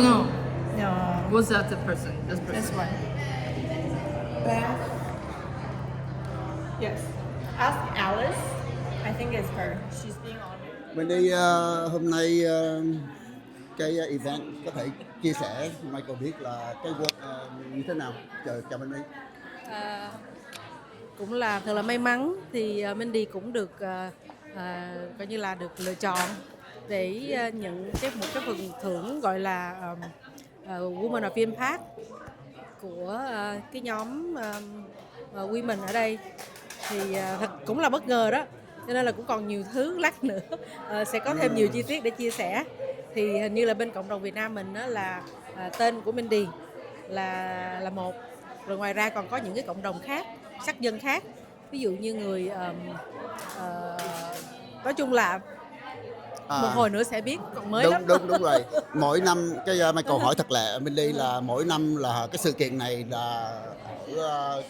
No. No. What's that the person? This person. This one. Beth. Yes. Ask Alice. I think it's her. She's being honored. Mindy, hôm nay cái event có thể chia sẻ Michael biết là cái work như thế nào? Chào Mindy. Cũng là thật là may mắn thì Mindy cũng được coi như là được lựa chọn để nhận một cái phần thưởng gọi là Women of Impact của cái nhóm Women ở đây. Thì thật cũng là bất ngờ đó, cho nên là cũng còn nhiều thứ lát nữa sẽ có thêm nhiều chi tiết để chia sẻ. Thì hình như là bên cộng đồng Việt Nam mình đó là tên của Mindy là một, rồi ngoài ra còn có những cái cộng đồng khác, sắc dân khác, ví dụ như người nói chung là một hồi nữa sẽ biết, còn mới lắm. Đúng rồi. Mỗi năm cái Michael hỏi thật lẹ Mindy là mỗi năm là cái sự kiện này là ở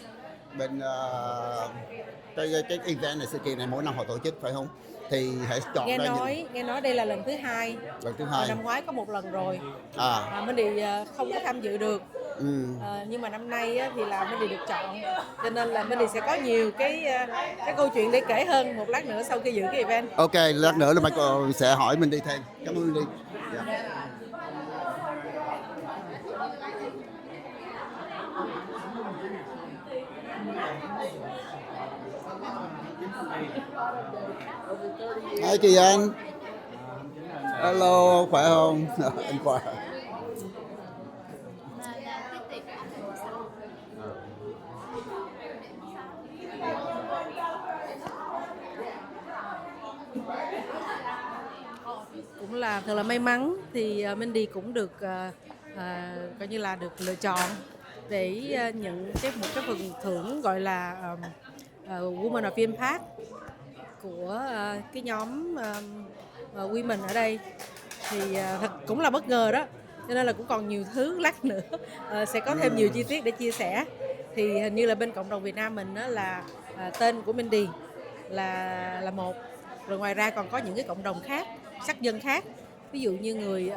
bên cái event này, sự kiện này mỗi năm họ tổ chức phải không? Thì hãy chọn nghe ra nghe nói đây là lần thứ hai. Năm ngoái có một lần rồi. Mindy không có tham dự được. Nhưng mà năm nay thì là Mindy được chọn, cho nên là Mindy sẽ có nhiều cái câu chuyện để kể hơn một lát nữa sau khi dự cái event. Ok, lát nữa là Michael sẽ hỏi Mindy thêm. Cảm ơn Mindy. Hi Kỳ Anh. Hello, khỏe không? Anh khỏe. Cũng là thật là may mắn thì Mindy cũng được coi như là được lựa chọn để nhận một cái phần thưởng gọi là Women of Impact của cái nhóm Women ở đây. Thì thật cũng là bất ngờ đó, cho nên là cũng còn nhiều thứ lát nữa sẽ có thêm nhiều chi tiết để chia sẻ. Thì hình như là bên cộng đồng Việt Nam mình đó là tên của Mindy là một, rồi ngoài ra còn có những cái cộng đồng khác, sắc dân khác, ví dụ như người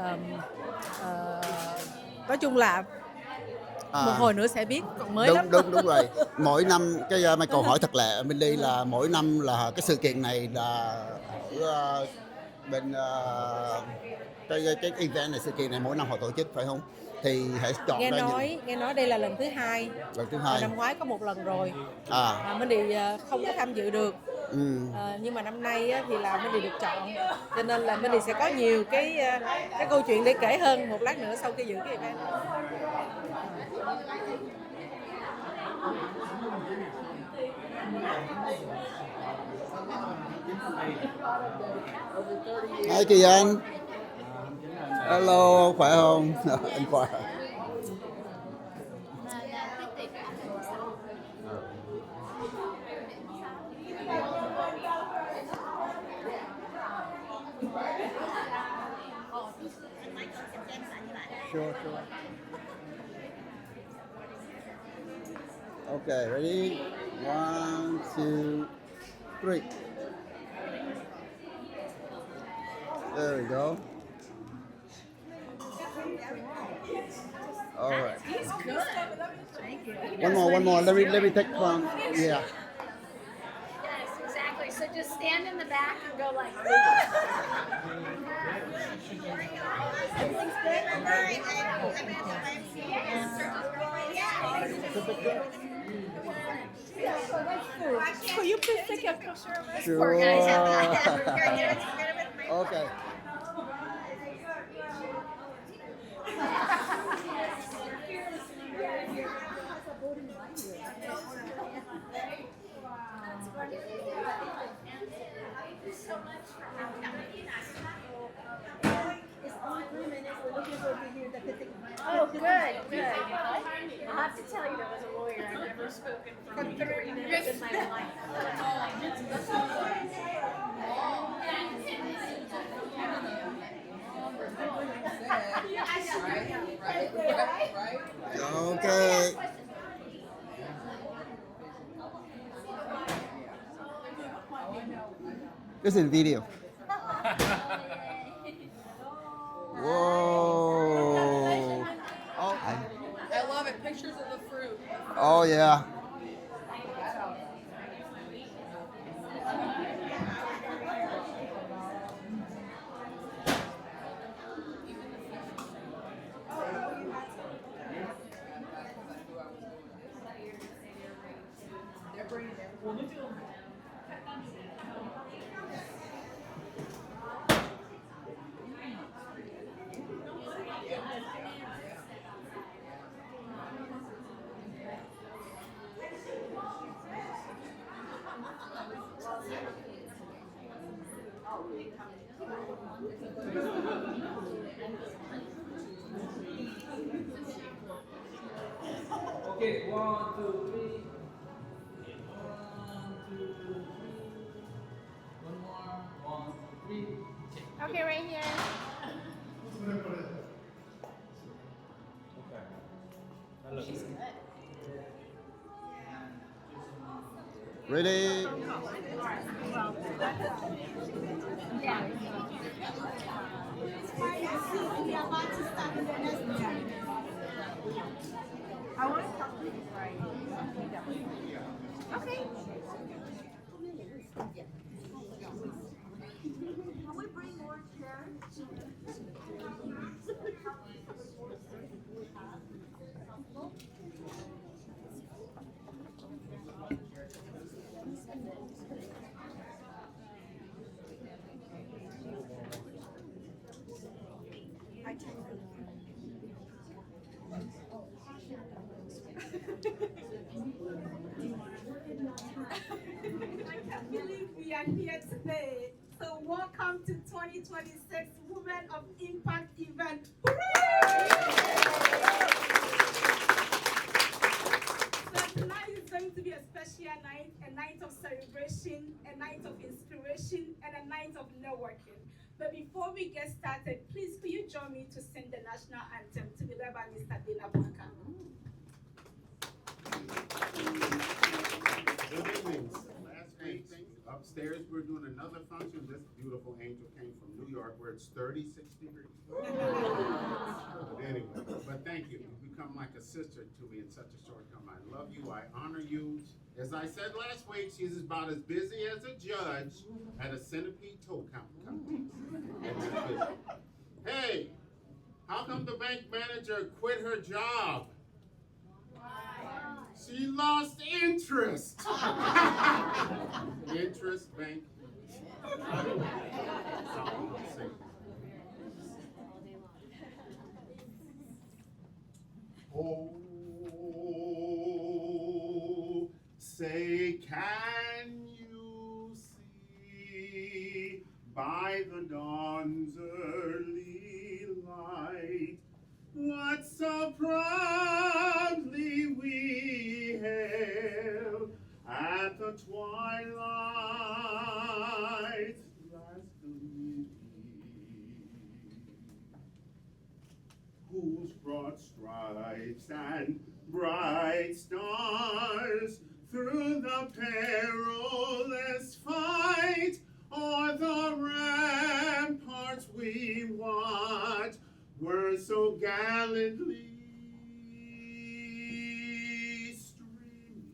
nói chung là một hồi nữa sẽ biết, còn mới lắm. Đúng rồi. Mỗi năm cái Michael hỏi thật lẹ Mindy là mỗi năm là cái sự kiện này là ở bên cái event này, sự kiện này mỗi năm họ tổ chức phải không? Thì hãy chọn nghe ra nghe nói đây là lần thứ hai. Năm ngoái có một lần rồi. Mindy không có tham dự được. Nhưng mà năm nay thì là Mindy được chọn, cho nên là Mindy sẽ có nhiều cái câu chuyện để kể hơn một lát nữa sau khi dự cái event. Hi Kỳ Anh. Hello, khỏe không? Anh khỏe. Sure. Okay, ready? 1, 2, 3. There we go. All right. One more. Let me take from. Yeah. Yes, exactly. So just stand in the back and go like. Everything's good. All right. Could you please take a picture of us? Sure. Poor guys have that. Okay. Oh, good. I'll have to tell you that as a lawyer, I've never spoken for 30 minutes in my life. Okay. This is video. Whoa. Oh yeah. Okay, 1, 2, 3. 1, 2, 3. One more. 1, 2, 3. Okay, right here. Ready? I want to talk to you right. Okay. Can we bring more chairs? I can't believe we are here today. So welcome to 2026 Women of Impact event. So tonight is going to be a special night, a night of celebration, a night of inspiration, and a night of networking. But before we get started, please could you join me to sing the national anthem to be led by Mr. Dela Blanca. Good evening. Last week, upstairs, we're doing another function. This beautiful angel came from New York where it's 36 degrees. But anyway, but thank you. You've become like a sister to me in such a short time. I love you. I honor you. As I said last week, she's about as busy as a judge at a centipede toe count contest. Hey, how come the bank manager quit her job? She lost interest. Interest bank. Oh, say, can you see by the dawn's early light what so proudly we hailed at the twilight's last gleaming, whose broad stripes and bright stars through the perilous fight o'er the ramparts we watched were so gallantly streaming,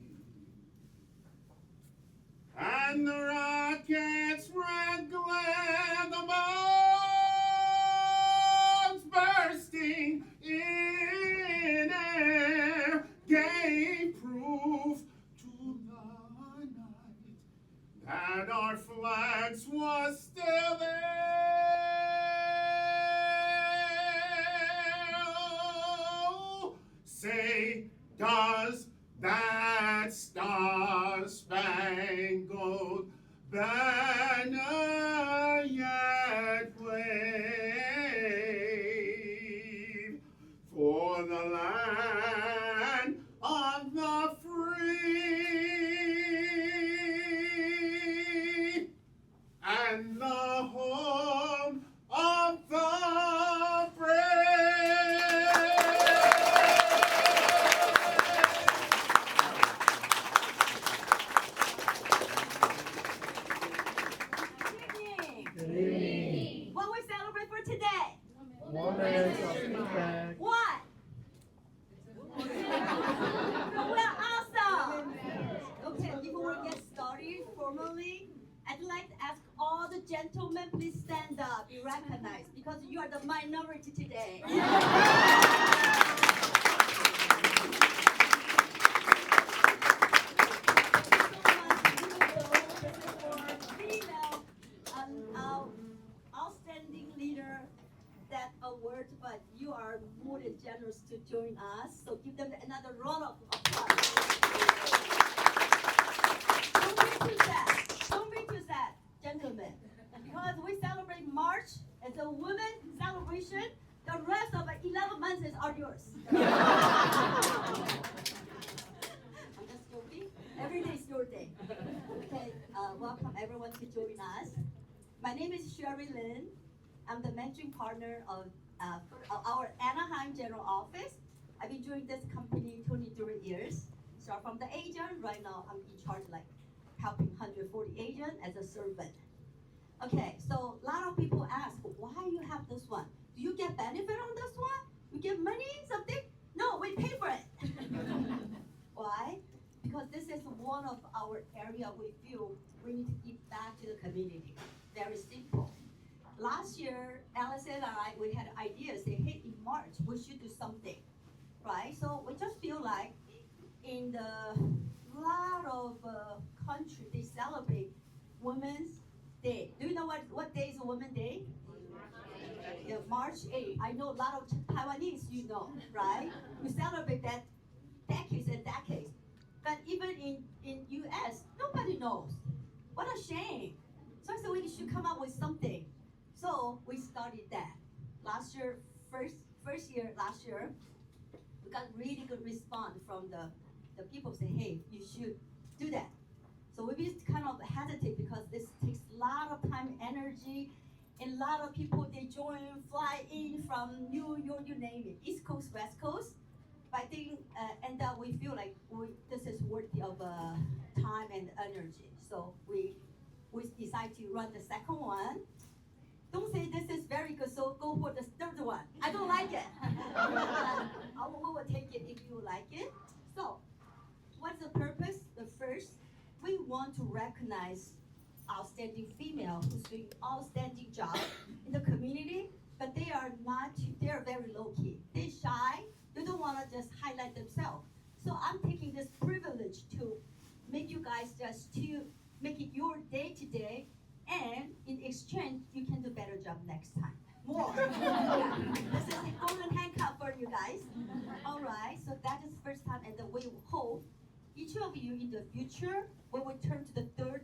and the rockets red glare, the bombs bursting in air gave proof to the night that our flags was still there. Say, does that star-spangled banner yet wave for the land of the free and the home of the What we celebrate for today? Women's of Impact. What? Well, gentlemen, please stand up, be recognized, because you are the minority today. Outstanding leader, that award, but you are more than generous to join us. So give them another round of applause. Don't be too sad, gentlemen, because we celebrate March as a women celebration. The rest of the 11 months are yours. I'm just joking. Every day is your day. Okay, welcome everyone to join us. My name is Sherry Lin. I'm the managing partner of our Anaheim General Office. I've been doing this company 23 years. Start from the agent. Right now, I'm in charge, like helping 140 agents as a servant. Okay, so a lot of people ask, why you have this one? Do you get benefit on this one? You get money, something? No, we pay for it. Why? Because this is one of our area we feel we need to give back to the community. Very simple. Last year, Alice and I, we had ideas, say, hey, in March, we should do something, right? So we just feel like in the lot of country, they celebrate Women's Day. Do you know what day is Women's Day? Yeah, March 8th. I know a lot of Taiwanese, you know, right? We celebrate that decades and decades. But even in US, nobody knows. What a shame. So I said we should come up with something. So we started that. Last year, first year, last year, we got really good response from the people say, hey, you should do that. So we just kind of hesitate because this takes a lot of time, energy, and a lot of people, they join, fly in from New York, you name it, East Coast, West Coast. But I think, and we feel like this is worthy of time and energy. So we decide to run the second one. Don't say this is very good, so go for the third one. I don't like it. We will take it if you like it. So, what's the purpose? The first, we want to recognize outstanding female who's doing outstanding job in the community, but they are very low-key. They're shy, they don't want to just highlight themselves. So I'm taking this privilege to make you guys to make it your day-to-day, and in exchange, you can do better job next time. More. Yeah. This is a golden handcuff for you guys. All right, so that is first time, and then we hope each of you in the future, when we turn to the third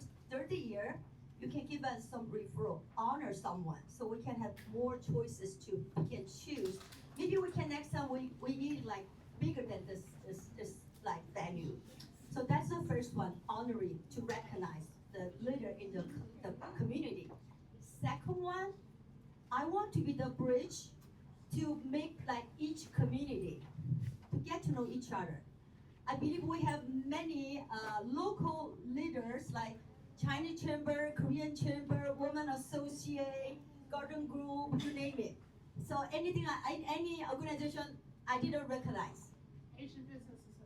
year, you can give us some referral, honor someone, so we can have more choices to we can choose. Maybe we can next time we need like bigger than this like venue. So that's the first one, honoring to recognize the leader in the community. Second one, I want to be the bridge to make like each community to get to know each other. I believe we have many local leaders like China Chamber, Korean Chamber, Women Associate, Garden Group, you name it. So any organization I didn't recognize.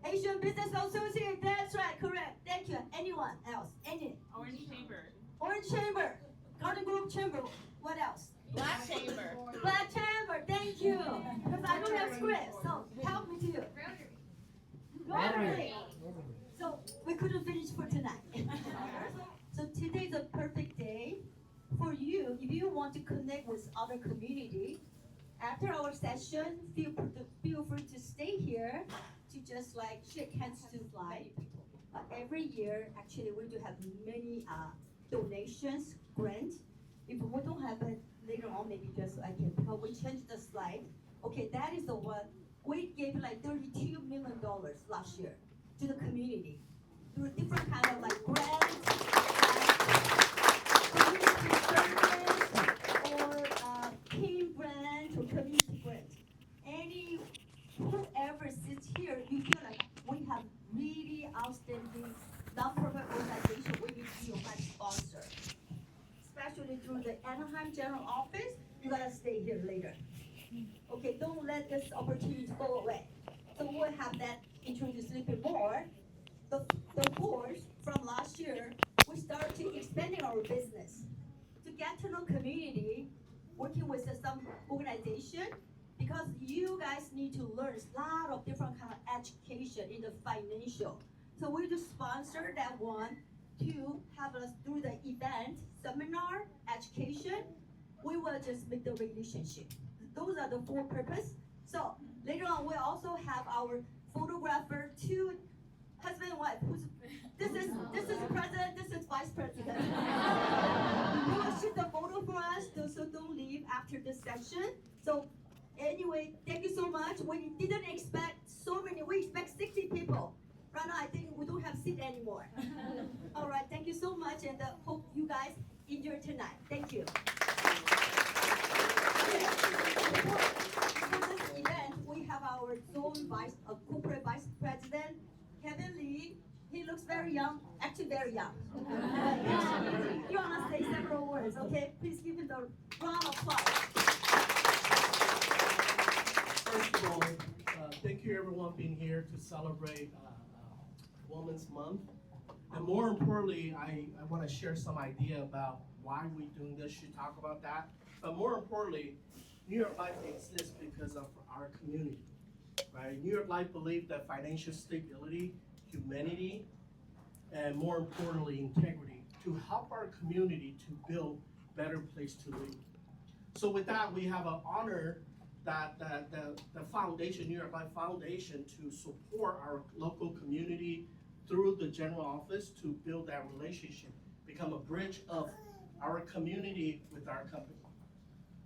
Asian Business Associate, that's right, correct. Thank you. Anyone else? Orange Chamber, Garden Group Chamber. What else? Black Chamber. Black Chamber, thank you. Because I don't have script, so help me to. Rotary. So we couldn't finish for tonight. So today's a perfect day for you. If you want to connect with other community, after our session, feel free to stay here to just like shake hands to slide. Every year, actually, we do have many donations, grants. If we don't have it later on, maybe just I can, because we changed the slide. Okay, that is the one. We gave like $32 million last year to the community through different kind of like grants, community service, or team grant or community grant. Whoever sits here, you feel like we have really outstanding non-profit organization we need to be like sponsor. Especially through the Anaheim General Office, you gotta stay here later. Okay, don't let this opportunity go away. So we'll have that introduce a little bit more. The board from last year, we started expanding our business to get to know community, working with some organization, because you guys need to learn a lot of different kind of education in the financial. So we just sponsor that one to have us do the event, seminar, education. We will just make the relationship. Those are the four purpose. So later on, we also have our photographer, two husband and wife. This is president, this is vice president. You will shoot the photo for us, so don't leave after this session. So anyway, thank you so much. We didn't expect so many. We expect 60 people. Right now, I think we don't have seat anymore. All right, thank you so much, and hope you guys enjoy tonight. Thank you. For this event, we have our zone corporate vice president, Kevin Lee. He looks very young, actually very young. You want to say several words, okay? Please give him the round of applause. First of all, thank you everyone being here to celebrate Women's Month. And more importantly, I want to share some idea about why we're doing this. You talk about that. But more importantly, New York Life exists because of our community, right? New York Life believes that financial stability, humanity, and more importantly, integrity, to help our community to build a better place to live. So with that, we have an honor that the foundation, New York Life Foundation, to support our local community through the general office to build that relationship, become a bridge of our community with our company,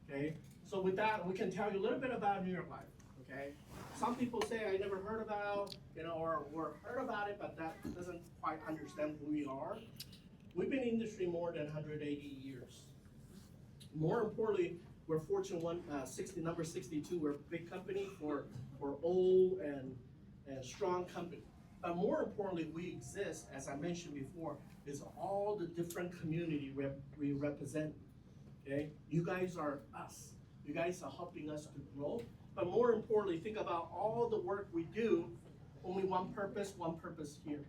okay? So with that, we can tell you a little bit about New York Life, okay? Some people say, I never heard about, or heard about it, but that doesn't quite understand who we are. We've been in industry more than 180 years. More importantly, we're Fortune 160, number 62. We're a big company for old and strong company. But more importantly, we exist, as I mentioned before, is all the different community we represent, okay? You guys are us. You guys are helping us to grow. But more importantly, think about all the work we do, only one purpose here.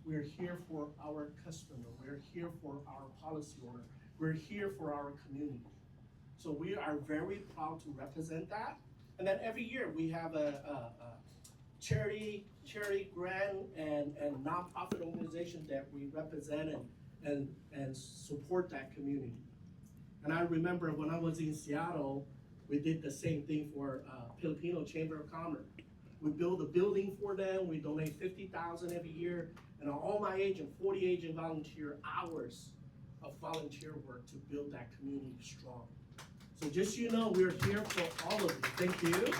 We're here for our customer. We're here for our policy owner. We're here for our community. So we are very proud to represent that. And then every year we have a charity grant and nonprofit organization that we represent and support that community. And I remember when I was in Seattle, we did the same thing for Filipino Chamber of Commerce. We build a building for them. We donate $50,000 every year, and all my agents, 40 agent volunteer hours of volunteer work to build that community strong. So just so you know, we're here for all of you. Thank you.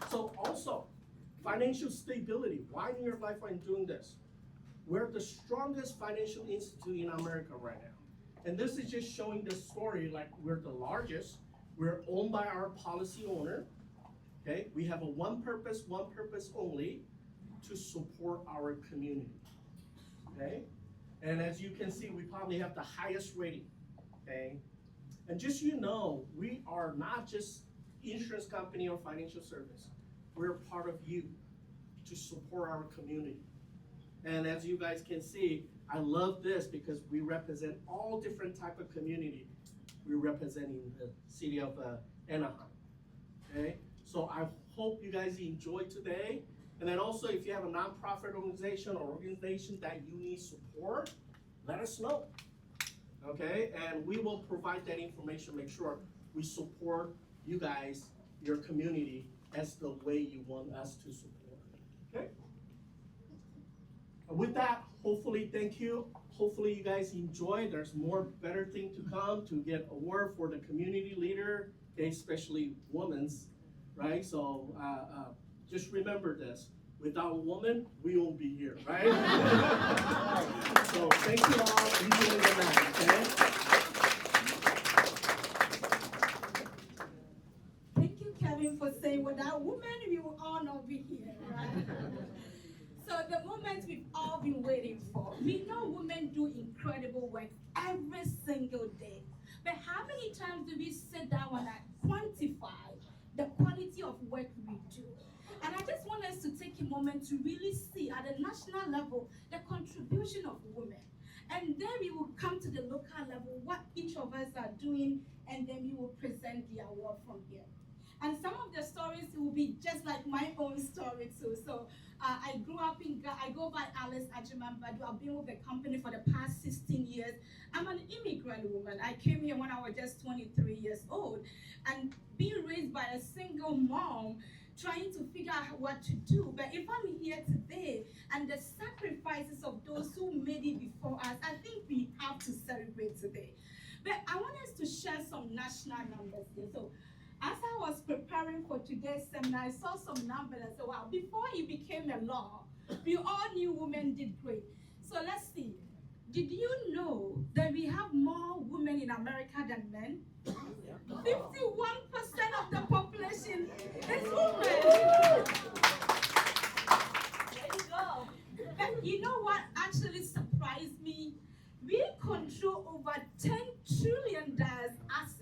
So also, financial stability. Why New York Life are doing this? We're the strongest financial institute in America right now. And this is just showing the story, like we're the largest. We're owned by our policy owner. Okay, we have a one purpose only, to support our community. Okay, and as you can see, we probably have the highest rating. Okay, and just so you know, we are not just insurance company or financial service. We're part of you to support our community. And as you guys can see, I love this because we represent all different type of community. We're representing the city of Anaheim. Okay, so I hope you guys enjoyed today. And then also, if you have a nonprofit organization or organization that you need support, let us know. Okay, and we will provide that information. Make sure we support you guys, your community, as the way you want us to support. Okay. With that, hopefully, thank you. Hopefully you guys enjoy. There's more better thing to come to get award for the community leader, okay, especially women's, right? So just remember this. Without a woman, we won't be here, right? So thank you all. Enjoy the night, okay? Thank you, Kevin, for saying without women, we will all not be here, right? So the moment we've all been waiting for. We know women do incredible work every single day. But how many times do we sit down and quantify the quality of work we do? And I just want us to take a moment to really see at the national level the contribution of women. And then we will come to the local local level, what each of us are doing, and then we will present the award from here. And some of the stories will be just like my own story too. So I grew up I go by Alice Ajimambadu. I've been with the company for the past 16 years. I'm an immigrant woman. I came here when I was just 23 years old. And being raised by a single mom, trying to figure out what to do. But if I'm here today and the sacrifices of those who made it before us, I think we have to celebrate today. But I want us to share some national numbers here. So as I was preparing for today's seminar, I saw some numbers and said, wow, before it became a law, we all knew women did great. So let's see. Did you know that we have more women in America than men? 51% of the population is women. There you go. But you know what actually surprised me? We control over $10 trillion assets.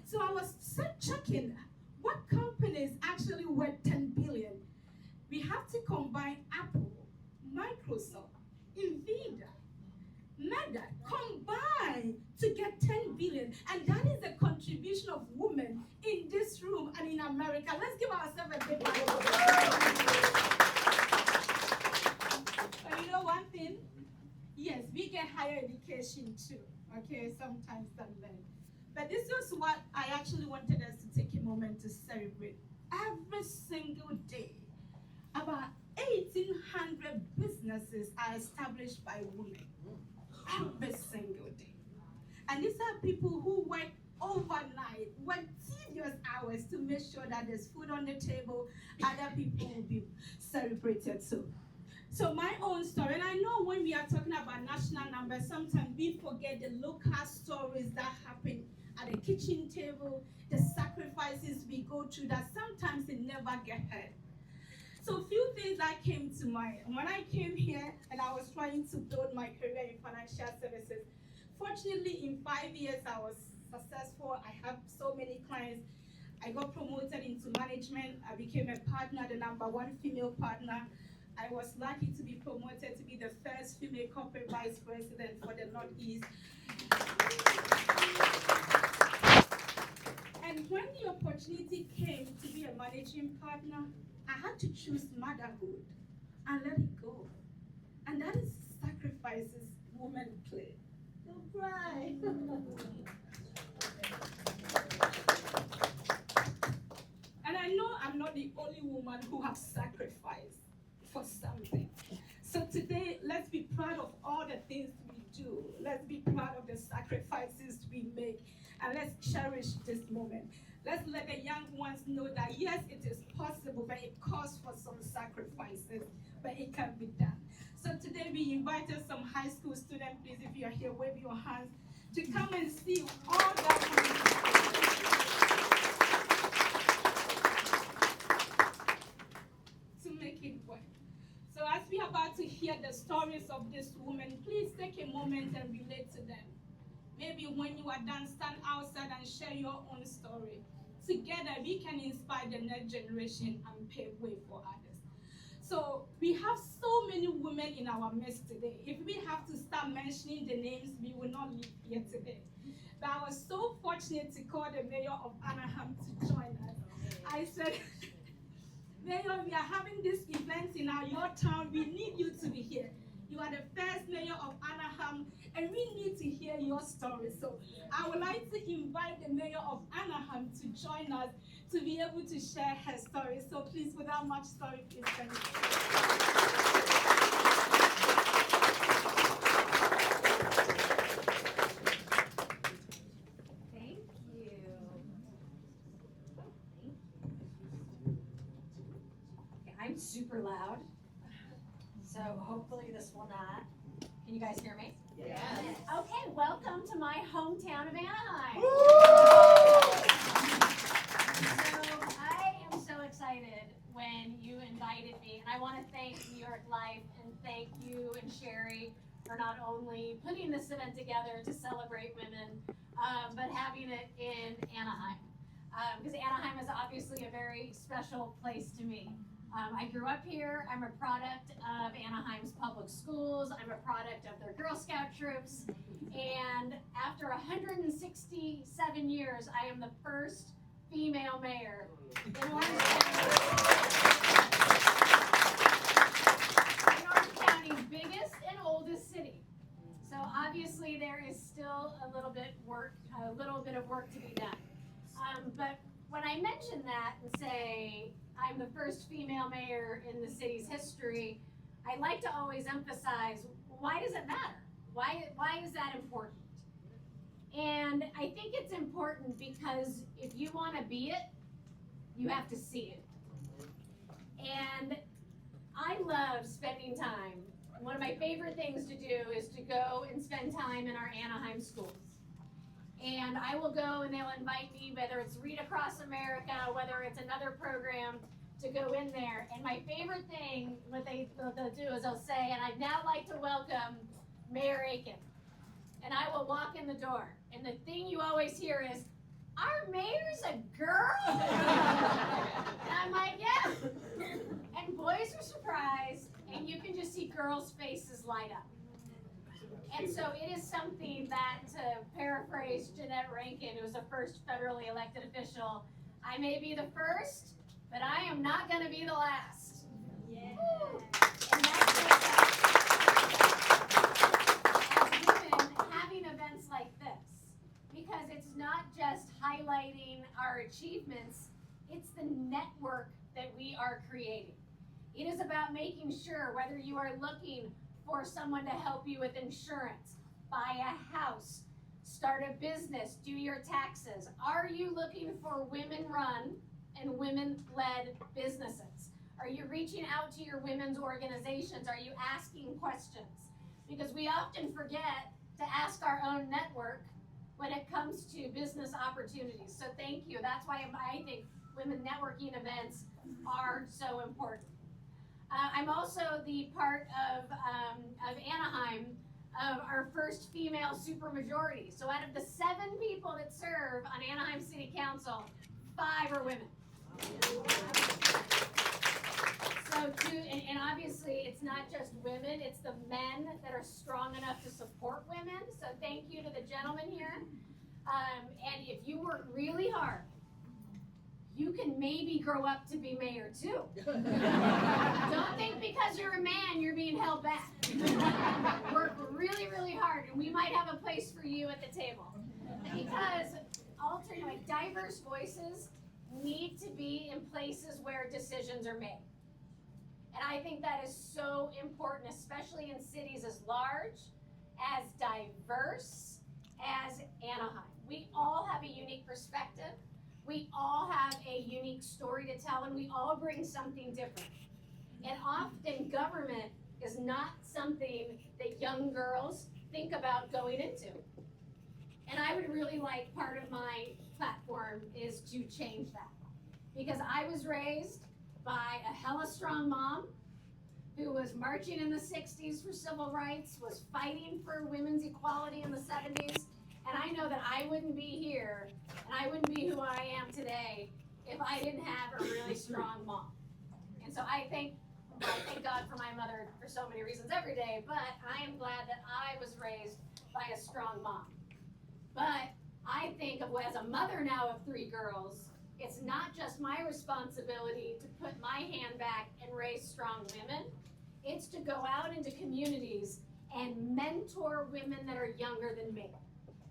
So I was checking what companies actually worth 10 billion. We have to combine Apple, Microsoft, Nvidia, Meta, combine to get 10 billion. And that is the contribution of women in this room and in America. Let's give ourselves a big round. But you know one thing? Yes, we get higher education too, okay, sometimes than men. But this is what I actually wanted us to take a moment to celebrate. Every single day, about 1,800 businesses are established by women. Every single day. And these are people who work overnight, work tedious hours to make sure that there's food on the table, other people will be celebrated too. So my own story, and I know when we are talking about national numbers, sometimes we forget the local stories that happen at the kitchen table, the sacrifices we go through that sometimes it never get heard. So a few things that came to mind. When I came here and I was trying to build my career in financial services, fortunately in 5 years I was successful. I have so many clients. I got promoted into management. I became a partner, the #1 female partner. I was lucky to be promoted to be the first female corporate vice president for the Northeast. And when the opportunity came to be a managing partner, I had to choose motherhood and let it go. And that is sacrifices women play. Don't cry. And I know I'm not the only woman who has sacrificed for something. So today, let's be proud of all the things we do. Let's be proud of the sacrifices we make. And let's cherish this moment. Let's let the young ones know that yes, it is possible, but it calls for some sacrifices, but it can be done. So today we invited some high school students, please, if you are here, wave your hands, to come and see all that to make it work. So as we are about to hear the stories of this woman, please take a moment and relate to them. Maybe when you are done, stand outside and share your own story. Together, we can inspire the next generation and pave way for others. So we have so many women in our midst today. If we have to start mentioning the names, we will not live here today. But I was so fortunate to call the mayor of Anaheim to join us. I said, Mayor, we are having this event in your town. We need you to be here. You are the first mayor of Anaheim, and we need to hear your story. So I would like to invite the mayor of Anaheim to join us to be able to share her story. So please, without much story, please stand. Thank you. Okay, I'm super loud, so hopefully this will not. Can you guys hear me? Yes. Okay, welcome to my hometown of Anaheim. So I am so excited when you invited me, and I want to thank NewYork Life and thank you and Sherry for not only putting this event together to celebrate women, but having it in Anaheim. Because Anaheim is obviously a very special place to me. I grew up here. I'm a product of Anaheim's public schools. I'm a product of their Girl Scout troops. And after 167 years, I am the first female mayor in Orange County's biggest and oldest city. So obviously there is still a little bit of work to be done. But when I mention that and say I'm the first female mayor in the city's history, I like to always emphasize, why does it matter? Why is that important? And I think it's important because if you want to be it, you have to see it. And I love spending time. One of my favorite things to do is to go and spend time in our Anaheim schools. And I will go and they'll invite me, whether it's Read Across America, whether it's another program, to go in there. And my favorite thing, what they'll do is they'll say, and I'd now like to welcome Mayor Aiken. And I will walk in the door. And the thing you always hear is, our mayor's a girl? And I'm like, yeah. And boys are surprised, and you can just see girls' faces light up. And so it is something that, to paraphrase Jeanette Rankin, who was the first federally elected official, I may be the first, but I am not going to be the last. Yeah. And that's as women, having events like this, because it's not just highlighting our achievements, it's the network that we are creating. It is about making sure whether you are looking for someone to help you with insurance, buy a house, start a business, do your taxes. Are you looking for women-run and women-led businesses? Are you reaching out to your women's organizations? Are you asking questions? Because we often forget to ask our own network when it comes to business opportunities. So thank you. That's why I think women networking events are so important. I'm also the part of Anaheim of our first female supermajority. So out of the 7 people that serve on Anaheim City Council, 5 are women. So and obviously it's not just women, it's the men that are strong enough to support women. So thank you to the gentlemen here. And if you work really hard, you can maybe grow up to be mayor too. Don't think because you're a man you're being held back. Work really, really hard, and we might have a place for you at the table. Because diverse voices need to be in places where decisions are made. And I think that is so important, especially in cities as large, as diverse as Anaheim. We all have a unique perspective. We all have a unique story to tell, and we all bring something different. And often government is not something that young girls think about going into. And I would really like, part of my platform is to change that. Because I was raised by a hella strong mom who was marching in the 60s for civil rights, was fighting for women's equality in the 70s. And I know that I wouldn't be here, and I wouldn't be who I am today if I didn't have a really strong mom. And so I thank God for my mother for so many reasons every day, but I am glad that I was raised by a strong mom. But I think of, as a mother now of 3 girls, it's not just my responsibility to put my hand back and raise strong women. It's to go out into communities and mentor women that are younger than me.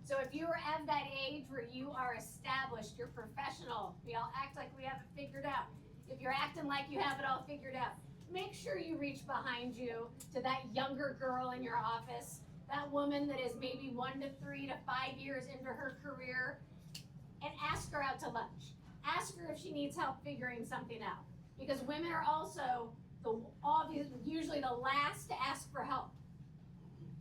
So if you are at that age where you are established, you're professional, we all act like we have it figured out. If you're acting like you have it all figured out, make sure you reach behind you to that younger girl in your office, that woman that is maybe 1 to 3 to 5 years into her career, and ask her out to lunch. Ask her if she needs help figuring something out. Because women are also usually the last to ask for help.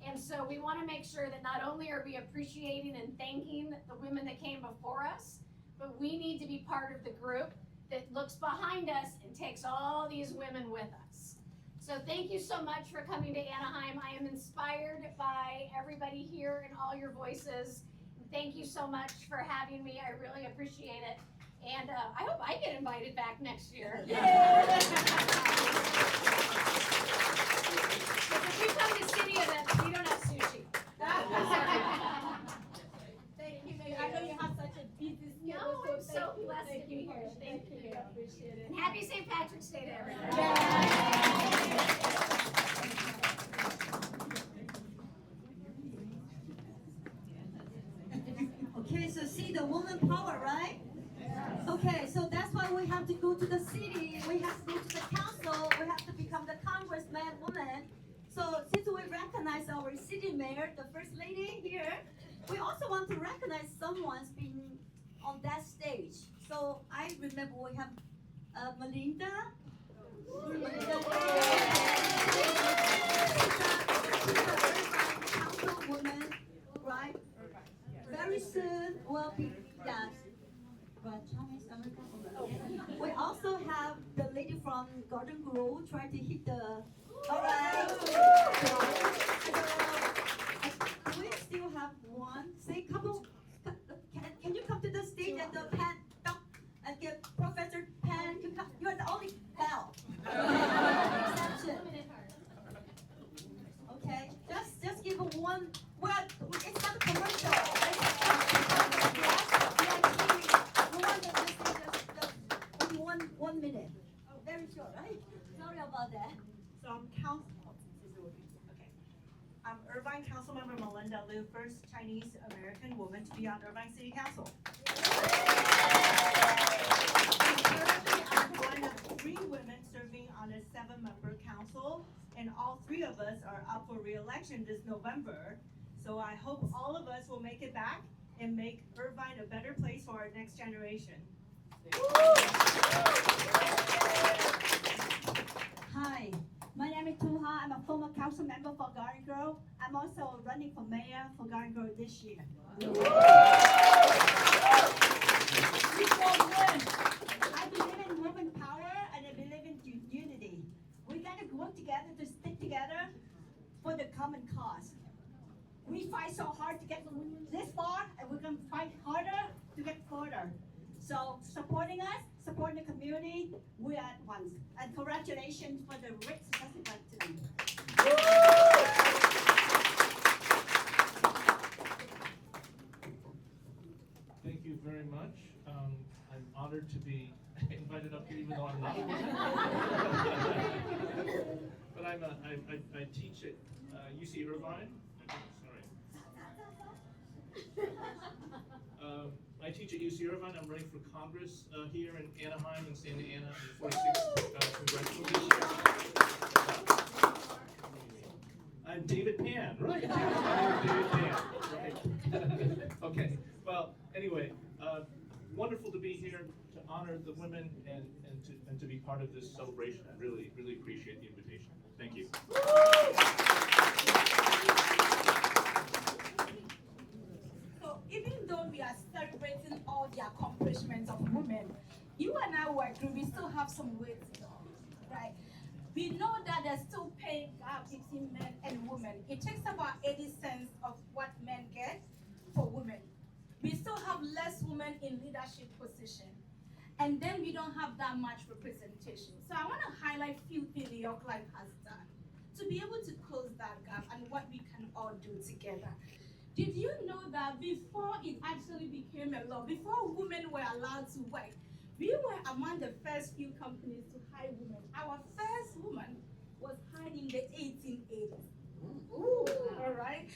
And so we want to make sure that not only are we appreciating and thanking the women that came before us, but we need to be part of the group that looks behind us and takes all these women with us. So thank you so much for coming to Anaheim. I am inspired by everybody here and all your voices. Thank you so much for having me. I really appreciate it. And I hope I get invited back next year. Yeah. If you come to city events, we don't have sushi. St. Patrick's Day to everyone. Okay, so see the woman power, right? Okay, so that's why we have to go to the city, we have to go to the council, we have to become the congressman, woman. So since we recognize our city mayor, the first lady here, we also want to recognize someone's been on that stage. So I remember we have Melinda. She's a councilwoman, right? Very soon will be, yes. We also have the lady from Garden Grove try to hit the. All right. We still have one. Say, couple. Can you come to the stage and the pen and get Professor Pen? You are the only bell. Exception. Okay. Just give one. Well, it's not a commercial. One minute. Oh, very short, right? Sorry about that. So I'm Irvine Councilmember Melinda Liu, first Chinese American woman to be on Irvine City Council. Currently, I'm one of 3 women serving on a 7-member council, and all 3 of us are up for re-election this November. So I hope all of us will make it back and make Irvine a better place for our next generation. Hi, my name is Tuha. I'm a former council member for Garden Grove. I'm also running for mayor for Garden Grove this year. I believe in women power and I believe in unity. We gotta work together to stick together for the common cause. We fight so hard to get this far, and we're gonna fight harder to get further. So supporting us, supporting the community, we are at once. And congratulations for the rich successful today. Thank you very much. I'm honored to be invited up here, even though I'm not. But I teach at UC Irvine. I teach at UC Irvine. I'm running for Congress here in Anaheim and Santa Ana in the 46th congressional district. I'm David Pan, right? I'm David Pan, right? Okay. Well, anyway, wonderful to be here to honor the women and to be part of this celebration. I really appreciate the invitation. Thank you. So even though we are celebrating all the accomplishments of women, you and I work group, we still have some way to go, right? We know that there's still pay gap between men and women. It takes about 80 cents of what men get for women. We still have less women in leadership position. And then we don't have that much representation. So I want to highlight a few things NewYork Life has done to be able to close that gap and what we can all do together. Did you know that before it actually became a law, before women were allowed to work, we were among the first few companies to hire women. Our first woman was hired in the 1880s. Ooh, all right.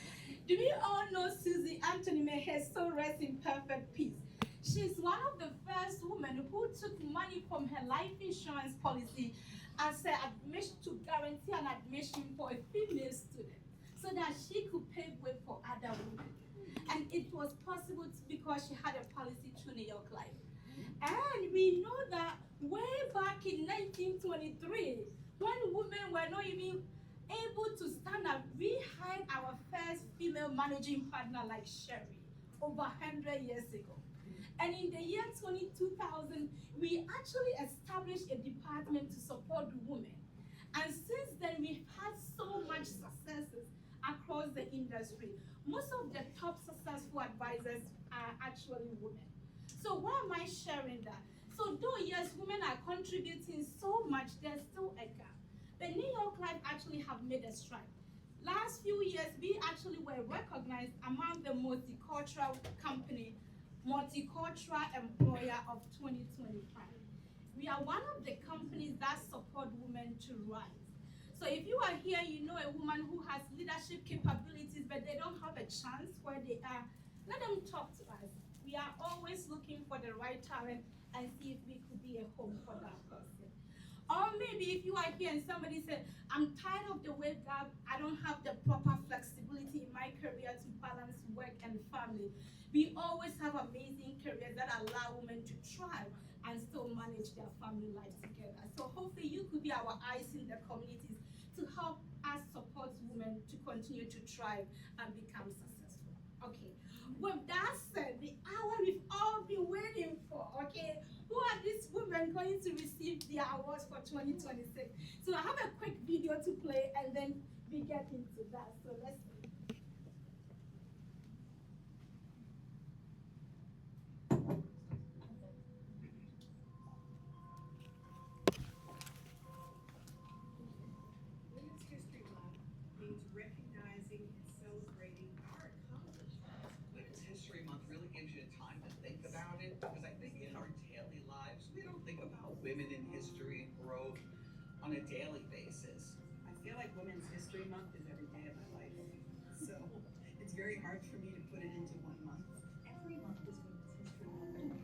Do we all know Susie Anthony? May her soul rest in perfect peace. She's one of the first women who took money from her life insurance policy as an admission to guarantee an admission for a female student, so that she could pave way for other women. And it was possible because she had a policy through NewYork Life. And we know that way back in 1923, when women were not even able to stand up, we hired our first female managing partner like Sherry over 100 years ago. And in the year 2000, we actually established a department to support women. And since then, we've had so much successes across the industry. Most of the top successful advisors are actually women. So why am I sharing that? So though yes, women are contributing so much, there's still a gap. The NewYork Life actually have made a stride. Last few years, we actually were recognized among the multicultural employer of 2025. We are one of the companies that support women to rise. So if you are here, you know a woman who has leadership capabilities, but they don't have a chance where they are, let them talk to us. We are always looking for the right talent and see if we could be a home for that person. Or maybe if you are here and somebody said, I'm tired of the wage gap, I don't have the proper flexibility in my career to balance work and family. We always have amazing careers that allow women to thrive and still manage their family life together. So hopefully you could be our eyes in the communities to help us support women to continue to thrive and become successful. Okay, with that said, the hour we've all been waiting for, okay? Who are these women going to receive their awards for 2026? So I have a quick video to play and then we get into that. So let's see. Women's History Month means recognizing and celebrating our accomplishments. Women's History Month really gives you time to think about it, because I think in our daily lives, we don't think about women in history and growth on a daily basis. I feel like Women's History Month is every day of my life. So it's very hard for me to put it into 1 month. Every month is Women's History Month.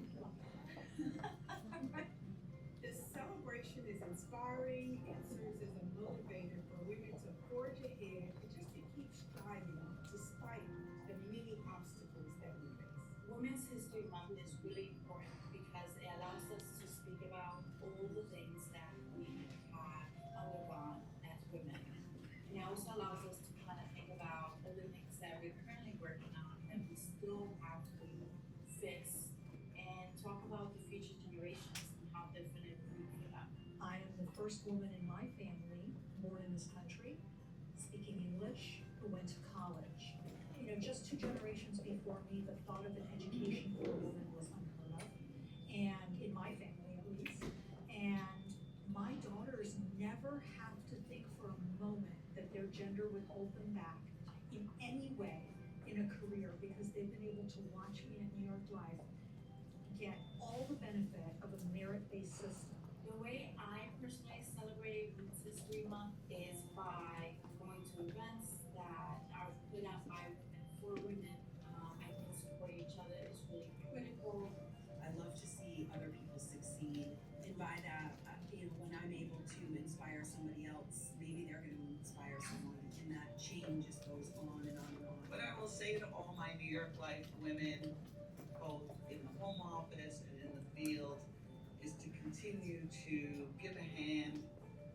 This celebration is inspiring and serves as a motivator for women to forge ahead and just to keep striving despite the many obstacles that we face. Women's History Month is really important because it allows us to speak about all the things that we have undergone as women. And it also allows us to kind of think about all the things that we're currently working on that we still have to fix and talk about the future generations and how different it will be for them. I am the first woman in my family born in this country, speaking English, who went to college. You know, just 2 generations before me, the thought of an education for a woman was unheard of, and in my family at least. And my daughters never have to think for a moment that their gender would hold them back in any way in a career, because they've been able to watch me at NewYork Life get all the benefit of a merit-based system. The way I personally celebrate Women's History Month is by going to events that are put out by women for women. I think support each other is really critical. I love to see other people succeed, and by that, when I'm able to inspire somebody else, maybe they're going to inspire someone, and that chain just goes on and on and on. But I will say to all my New York Life women, both in the home office and in the field, is to continue to give a hand,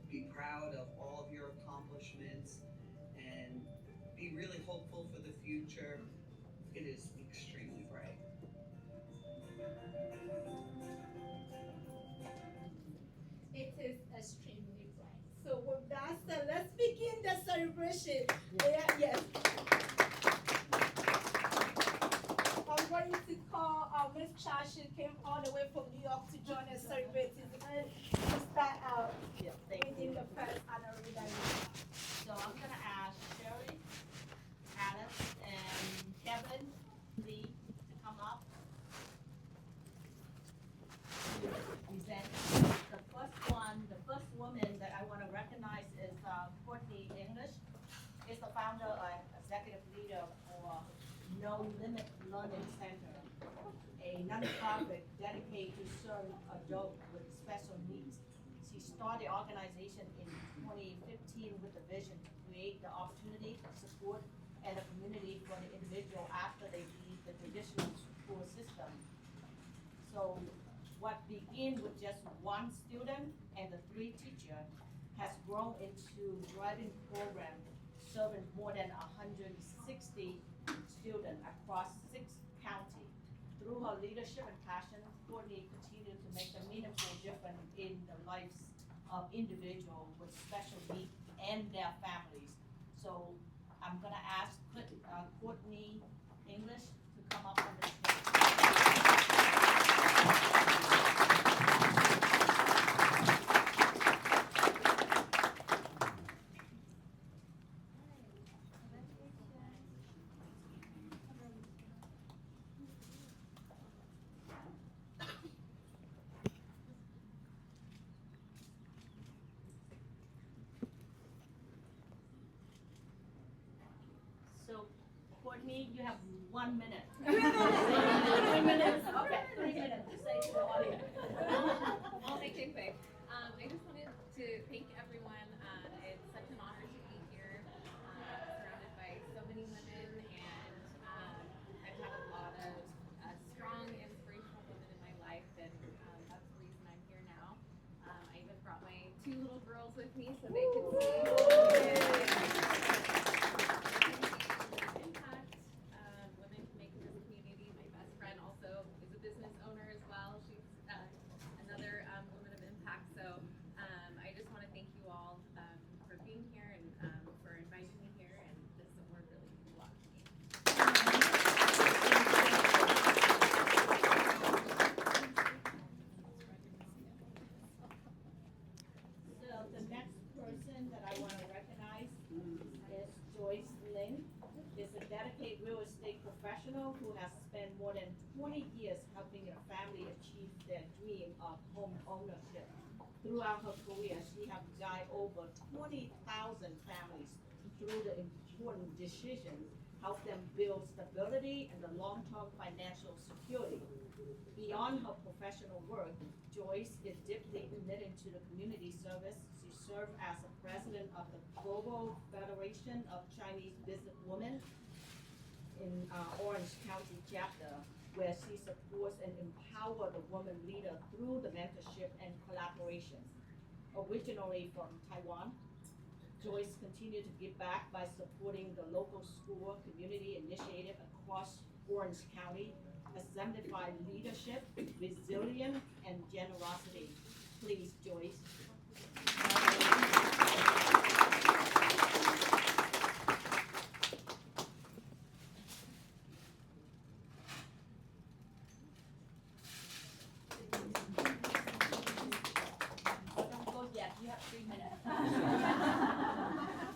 be proud of all of your accomplishments, and be really hopeful for the future. It is extremely bright. It is extremely bright. So with that said, let's begin the celebration. Yes. I'm going to call Miss Cha. She came all the way from New York to join us celebrating. To start out reading the first honorary that we have. So I'm gonna ask Sherry, Alice, and Kevin Lee to come up. Present. The first woman that I want to recognize is Courtney English. Is the founder and executive leader for No Limit Learning Center, a nonprofit dedicated to serve adults with special needs. She started the organization in 2015 with the vision to create the opportunity, support, and a community for the individual after they leave the traditional school system. So what began with just 1 student and the 3 teachers has grown into thriving program serving more than 160 students across 6 counties. Through her leadership and passion, Courtney continued to make a meaningful difference in the lives of individuals with special needs and their families. So I'm gonna ask Courtney English to come up on the stage. me, you have 1 minute. 3 minutes. Okay, 3 minutes to say to the audience. I'll make it quick. I just wanted to thank everyone. It's such an honor to be here, surrounded by so many women, and I've had a lot of strong, inspirational women in my life, and that's the reason I'm here now. I even brought my 2 little girls with me so they could see. Impact women can make in this community. My best friend also is a business owner as well. She's another woman of impact. So I just want to thank you all for being here and for inviting me here. And this award really means a lot to me. So the next person that I want to recognize is Joyce Lin. Is a dedicated real estate professional who has spent more than 20 years helping a family achieve their dream of home ownership. Throughout her career, she has guided over 20,000 families through the important decisions, help them build stability and the long-term financial security. Beyond her professional work, Joyce is deeply committed to the community service. She served as the president of the Global Federation of Chinese Businesswomen in Orange County chapter, where she supports and empowers the woman leader through the mentorship and collaboration. Originally from Taiwan, Joyce continued to give back by supporting the local school community initiative across Orange County, exemplify leadership, resilience, and generosity. Please, Joyce. Don't go yet. You have 3 minutes.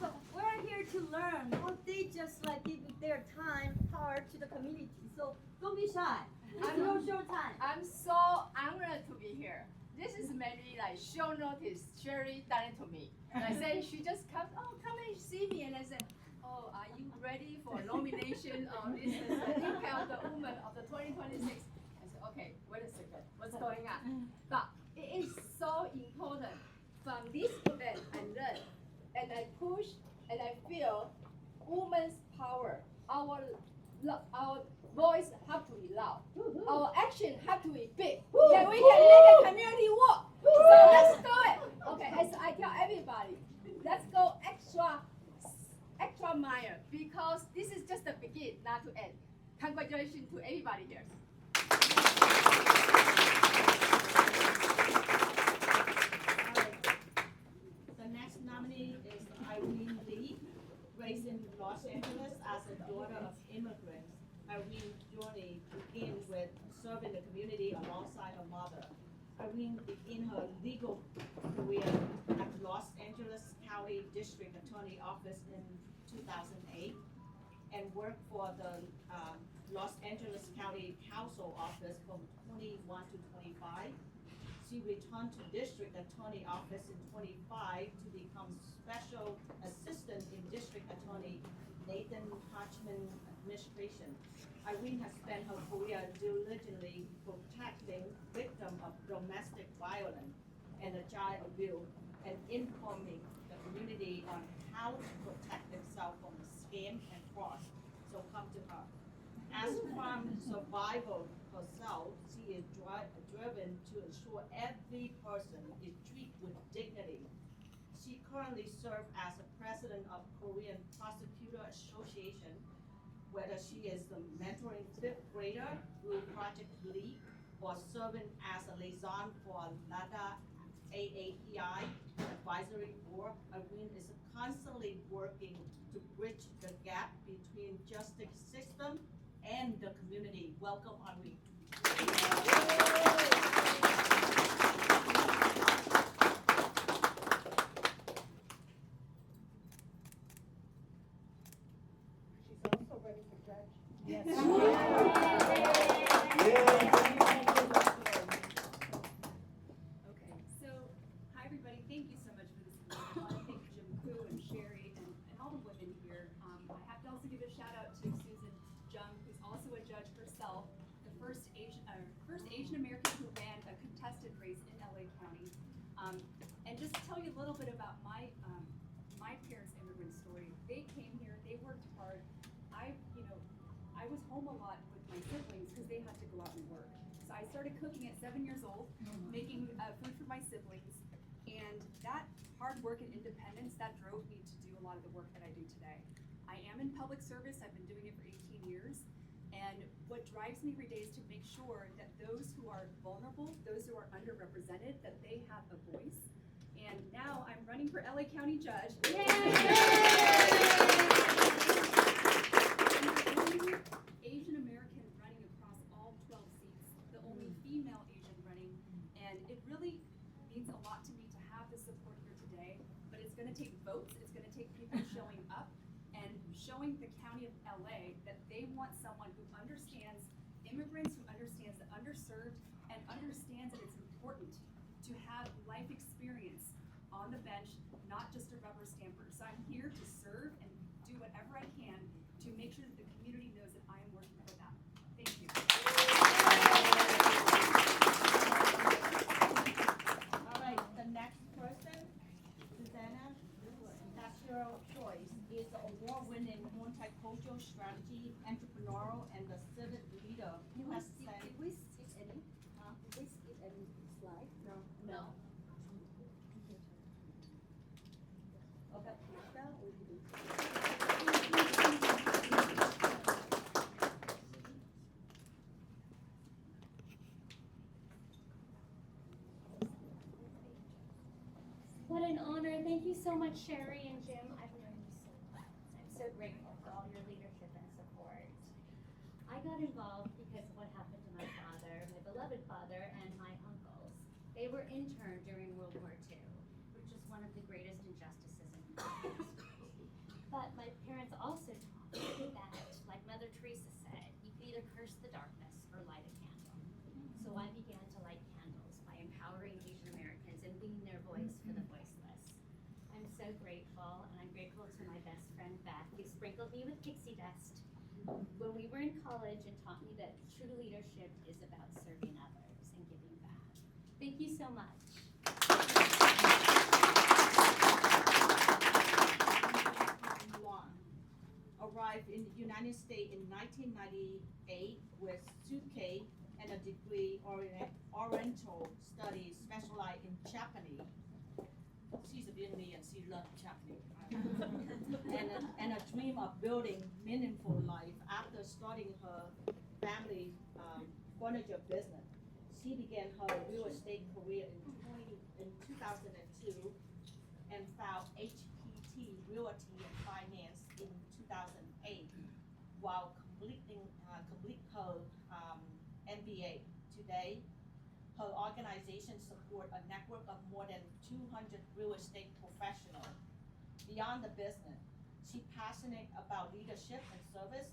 So we're here to learn. They just like give their time, power to the community. So don't be shy. It's no short time. I'm so honored to be here. This is maybe like short notice. Sherry done it to me. And I say she just come and see me, and I said, oh, are you ready for nomination of this as the Impact of the Woman of the 2026? I said, okay, wait a second, what's going on? But it is so important. From this event, I learned and I push and I feel women's power. Our voice have to be loud. Our action have to be big. Then we can make a community work. So let's do it. Okay, as I tell everybody, let's go extra mile, because this is just the begin, not to end. Congratulations to everybody here. The next nominee is Irene Lee, raised in Los Angeles as a daughter of immigrants. Irene's journey begins with serving the community alongside her mother. Irene began her legal career at Los Angeles County District Attorney Office in 2008 and worked for the Los Angeles County Council Office from 21 to 25. She returned to District Attorney Office in 25 to become Special Assistant in District Attorney Nathan Hodgman administration. Irene has spent her career diligently protecting victims of domestic violence and child abuse and informing the community on how to protect themselves from scam and fraud. So come to her. As crime survivor herself, she is driven to ensure every person is treated with dignity. She currently serves as the president of Korean Prosecutor Association, whether she is the mentoring fifth grader through Project LEAP or serving as a liaison for NADA AAPI Advisory Board. Irene is constantly working to bridge the gap between justice system and the community. Welcome, Irene. She's also ready for judge. Yes. Okay, so hi everybody. Thank you so much for this event. I want to thank Jim Fu and Sherry and all the women here. I have to also give a shout out to Susan I started cooking at 7 years old, making food for my siblings, and that hard work and independence, that drove me to do a lot of the work that I do today. I am in public service. I've been doing it for 18 years. And what drives me every day is to make sure that those who are vulnerable, those who are underrepresented, that they have a voice. And now I'm running for LA County Judge. Yay! I'm the only Asian American running across all 12 seats, the only female Asian running. And it really means a lot to me to have the support here today. But it's going to take votes. It's going to take people showing up and showing the county of LA that they want someone who understands immigrants, who understands the underserved, and understands that it's important to have life experience on the bench, not just a rubber stamper. So I'm here to serve and do whatever I can to make sure that the community knows that I am working for them. Thank you. All right, the next person, Susanna, that's your choice, is the award-winning multicultural strategy, entrepreneurial, and the civic leader who has said. Did we skip any? Did we skip any slide? No. No. Okay, Krista, or you do? What an honor. Thank you so much, Sherry and Jim. I've known you so well. I'm so grateful for all your leadership and support. I got involved because of what happened to my father, my beloved father, and my uncles. They were interned during World War II, which was one of the greatest injustices in human history. But my parents also taught me that, like Mother Teresa said, you can either curse the darkness or light a candle. So I began to light candles by empowering Asian Americans and being their voice for the voiceless. I'm so grateful, and I'm grateful to my best friend Beth, who sprinkled me with pixie dust when we were in college and taught me that true leadership is about serving others and giving back. Thank you so much. Luong arrived in the United States in 1998 with suitcase and a degree in Oriental Studies, specialized in Japanese. She's a Vietnamese and she loves Japanese. and a dream of building meaningful life. After starting her family furniture business, she began her real estate career in 2002 and found HPT Realty and Finance in 2008 while complete her MBA. Today, her organization supports a network of more than 200 real estate professionals. Beyond the business, she's passionate about leadership and service.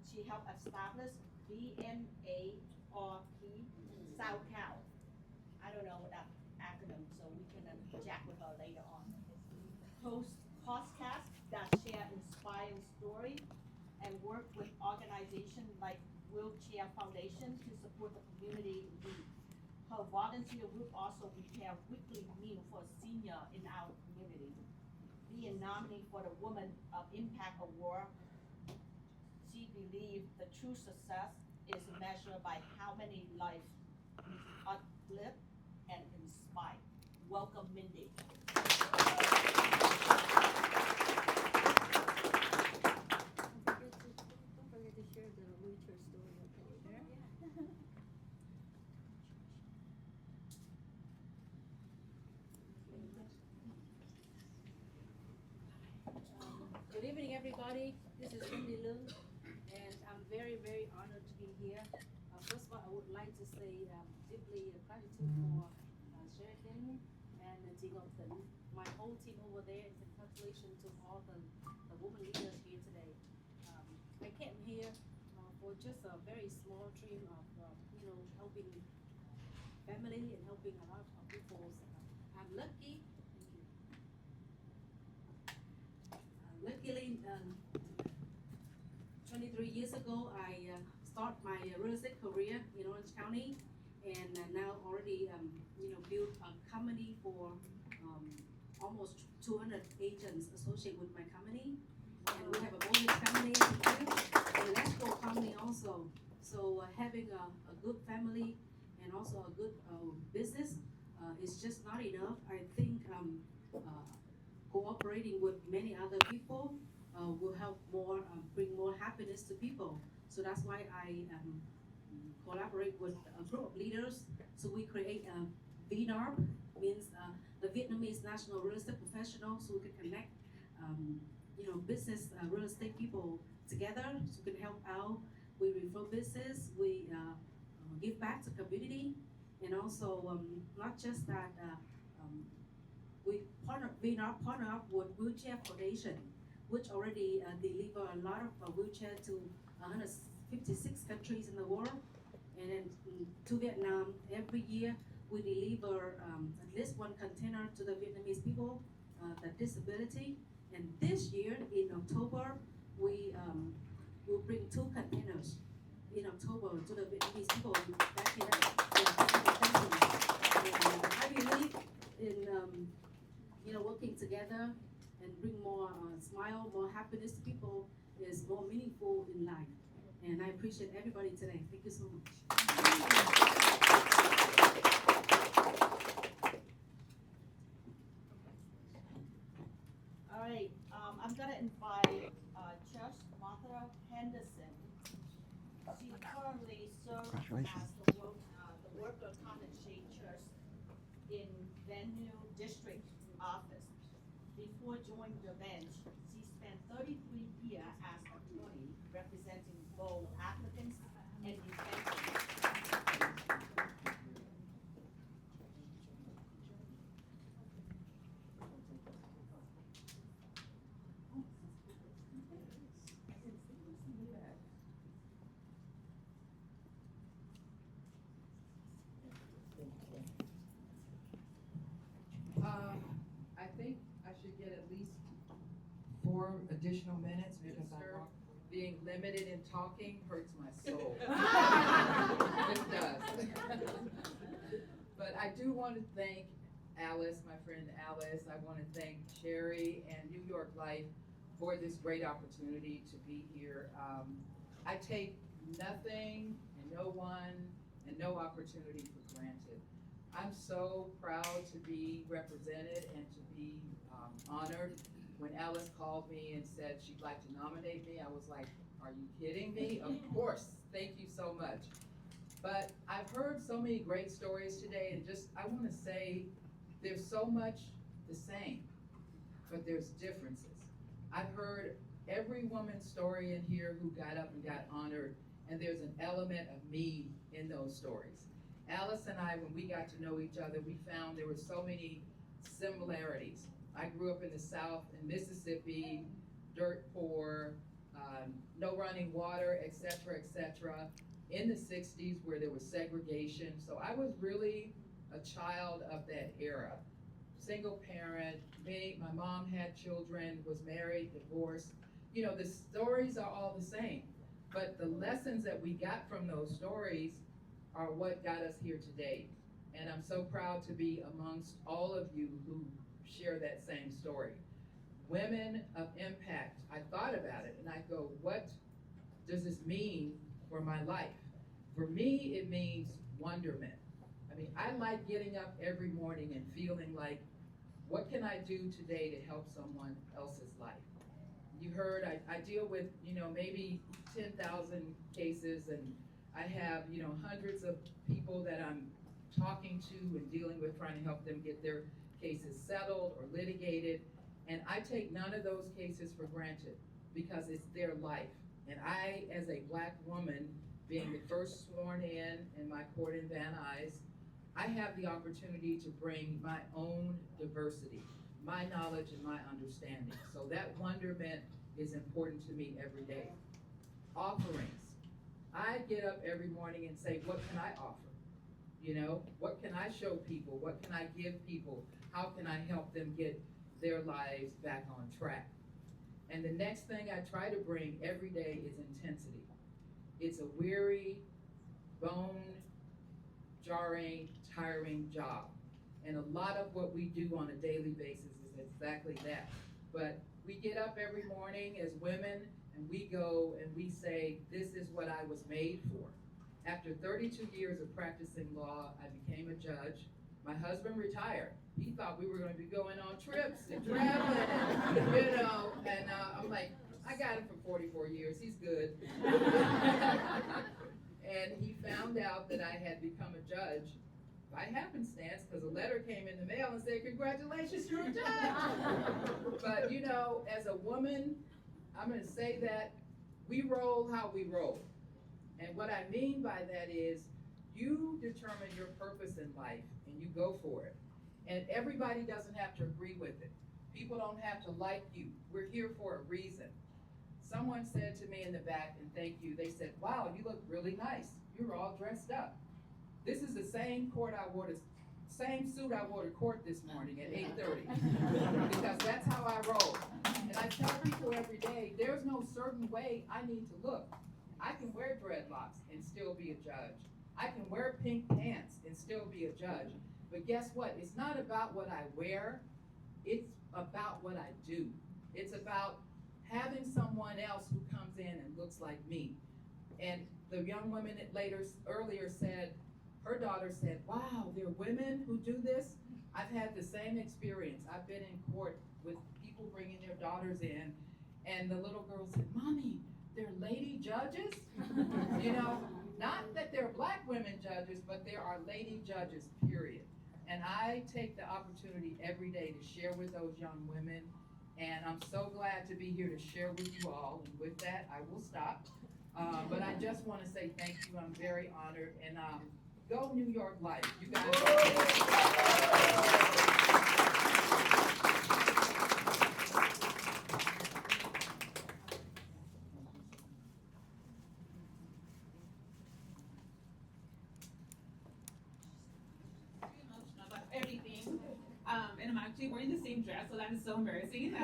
She helped establish BNARP South Cal. I don't know what that acronym, so we can chat with her later on. Host podcasts that share inspiring stories and work with organizations like Wheelchair Foundation to support the community in need. Her volunteer group also prepare weekly meal for senior in our community. Being nominated for the Woman of Impact Award, she believes the true success is measured by how many lives we uplift and inspire. Welcome, Mindy. Don't forget to share the wheelchair story later. Good evening, everybody. This is Mindy Luong, and I'm very, very honored to be here. First of all, I would like to say deeply gratitude for Sheridan and Jingleton, my whole team over there, and congratulations to all the women leaders here today. I came here for just a very small dream of, helping family and helping a lot of people. I'm lucky. Luckily, 23 years ago, I started my real estate career in Orange County, and now already, built a company for almost 200 agents associated with my company, and we have a mortgage company and an escrow company also. So having a good family and also a good business, it's just not enough. I think cooperating with many other people will help more, bring more happiness to people. So that's why I collaborate with a group of leaders. So we create VNARP, means the Vietnamese National Real Estate Professionals, so we can connect business real estate people together, so we can help out. We refer business, we give back to community, and also not just that, we now partner up with Wheelchair Foundation, which already deliver a lot of wheelchair to 156 countries in the world, and then to Vietnam every year we deliver at least one container to the Vietnamese people with disability. And this year in October we will bring 2 containers in October to the Vietnamese people back here. And I believe in working together and bring more smile, more happiness to people is more meaningful in life. And I appreciate everybody today. Thank you so much. All right, I'm gonna invite Judge Martha Henderson. She currently serves as the Worker Cottage Church in Venue District Office. Before joining the bench, she spent 33 years as attorney representing both applicants and defendants. I think I should get at least 4 additional minutes because being limited in talking hurts my soul. It does. But I do want to thank Alice, my friend Alice. I want to thank Sherry and NewYork Life for this great opportunity to be here. I take nothing and no one and no opportunity for granted. I'm so proud to be represented and to be honored. When Alice called me and said she'd like to nominate me, I was like, are you kidding me? Of course, thank you so much. But I've heard so many great stories today, and I want to say there's so much the same, but there's differences. I've heard every woman's story in here who got up and got honored, and there's an element of me in those stories. Alice and I, when we got to know each other, we found there were so many similarities. I grew up in the South in Mississippi, dirt poor, no running water, et cetera, in the 60s where there was segregation. So I was really a child of that era. Single parent, my mom had children, was married, divorced. The stories are all the same, but the lessons that we got from those stories are what got us here today. And I'm so proud to be amongst all of you who share that same story. Women of impact, I thought about it and I go, what does this mean for my life? For me, it means wonderment. I mean, I like getting up every morning and feeling like, what can I do today to help someone else's life? You heard, I deal with, maybe 10,000 cases, and I have, hundreds of people that I'm talking to and dealing with, trying to help them get their cases settled or litigated. And I take none of those cases for granted because it's their life. And I, as a Black woman, being the first sworn in my court in Van Nuys, I have the opportunity to bring my own diversity, my knowledge and my understanding. So that wonderment is important to me every day. Offerings. I get up every morning and say, what can I offer? What can I show people? What can I give people? How can I help them get their lives back on track? And the next thing I try to bring every day is intensity. It's a weary, bone-jarring, tiring job. And a lot of what we do on a daily basis is exactly that. But we get up every morning as women and we go and we say, this is what I was made for. After 32 years of practicing law, I became a judge. My husband retired. He thought we were going to be going on trips and traveling, and I'm like, I got him for 44 years, he's good. And he found out that I had become a judge by happenstance, because a letter came in the mail and said, congratulations, you're a judge. But as a woman, I'm going to say that we roll how we roll. And what I mean by that is you determine your purpose in life and you go for it. And everybody doesn't have to agree with it. People don't have to like you. We're here for a reason. Someone said to me in the back, and thank you, they said, wow, you look really nice. You're all dressed up. This is the same same suit I wore to court this morning at 8:30, because that's how I roll. And I tell people every day, there's no certain way I need to look. I can wear dreadlocks and still be a judge. I can wear pink pants and still be a judge. But guess what? It's not about what I wear. It's about what I do. It's about having someone else who comes in and looks like me. And the young woman earlier said, her daughter said, wow, there are women who do this? I've had the same experience. I've been in court with people bringing their daughters in, and the little girl said, Mommy, they're lady judges? Not that they're black women judges, but there are lady judges, period. And I take the opportunity every day to share with those young women, and I'm so glad to be here to share with you all. And with that, I will stop. But I just want to say thank you. I'm very honored. And go New York Life. You guys are everything. And I'm actually wearing the same dress, so that is so embarrassing. So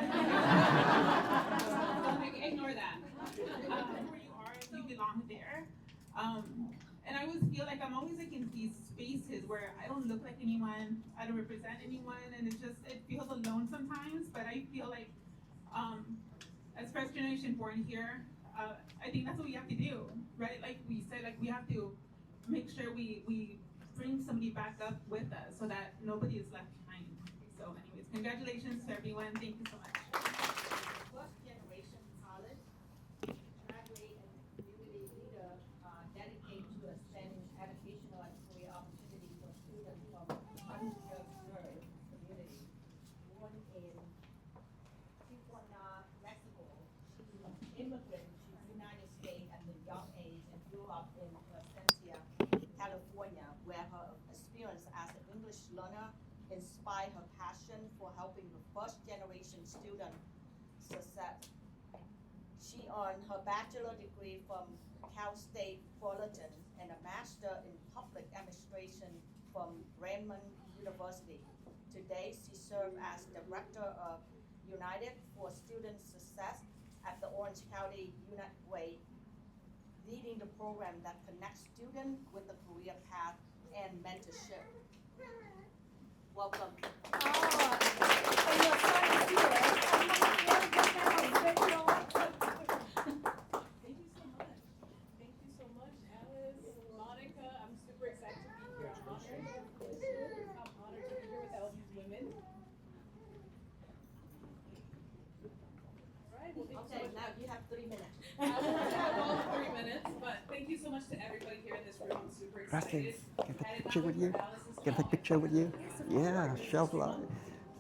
ignore that. Where you are, you belong there. And I always feel like I'm always like in these spaces where I don't look like anyone, I don't represent anyone, and it feels alone sometimes. But I feel like, as first generation born here, I think that's what we have to do, right? Like we said, like we have to make sure we bring somebody back up with us so that nobody is left behind. So anyways, congratulations to everyone. Thank you so much. First generation college, graduate and community leader dedicated to extending educational and career opportunities for students from underserved communities. Born in Tijuana, Mexico, she immigrated to the United States at the young age and grew up in Placentia, California, where her experience as an English learner inspired her passion for helping the first generation student success. She earned her bachelor degree from Cal State Fullerton and a master in public administration from Raymond University. Today, she serves as director of United for Student Success at the Orange County United Way, leading the program that connects students with the career path and mentorship. Welcome. Thank you so much. Thank you so much, Alice, Monica. I'm super excited to be here. I'm honored to be here with all these women. All right, well, thank you so much. Now you have 3 minutes. I won't have all 3 minutes, but thank you so much to everybody here in this room. I'm super excited. Can I take a picture with you? Can I take a picture with you? Yeah, shelf life.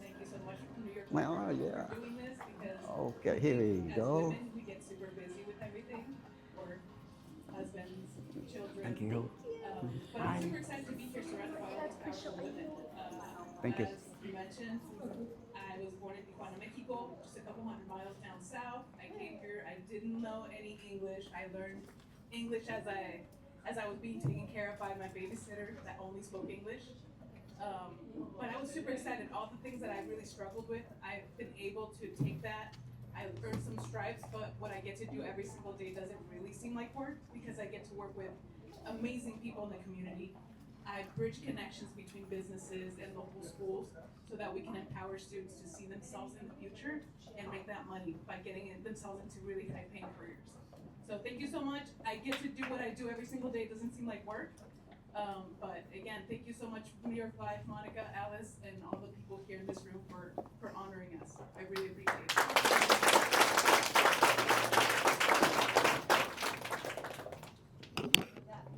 Thank you so much for New York Well, Life yeah. for doing this, because Okay, here we as go. women, we get super busy with everything, work, husbands, children. Thank you. But I'm super excited to be here surrounded by all these powerful women. Thank you. As you mentioned, I was born in Tijuana, Mexico, just a couple hundred miles down south. I came here, I didn't know any English. I learned English as I was being taken care of by my babysitter that only spoke English. But I was super excited. All the things that I really struggled with, I've been able to take that. I earned some stripes, but what I get to do every single day doesn't really seem like work, because I get to work with amazing people in the community. I bridge connections between businesses and local schools so that we can empower students to see themselves in the future and make that money by getting themselves into really high-paying careers. So thank you so much. I get to do what I do every single day. It doesn't seem like work. But again, thank you so much, New York Life, Monica, Alice, and all the people here in this room for honoring us. I really appreciate it.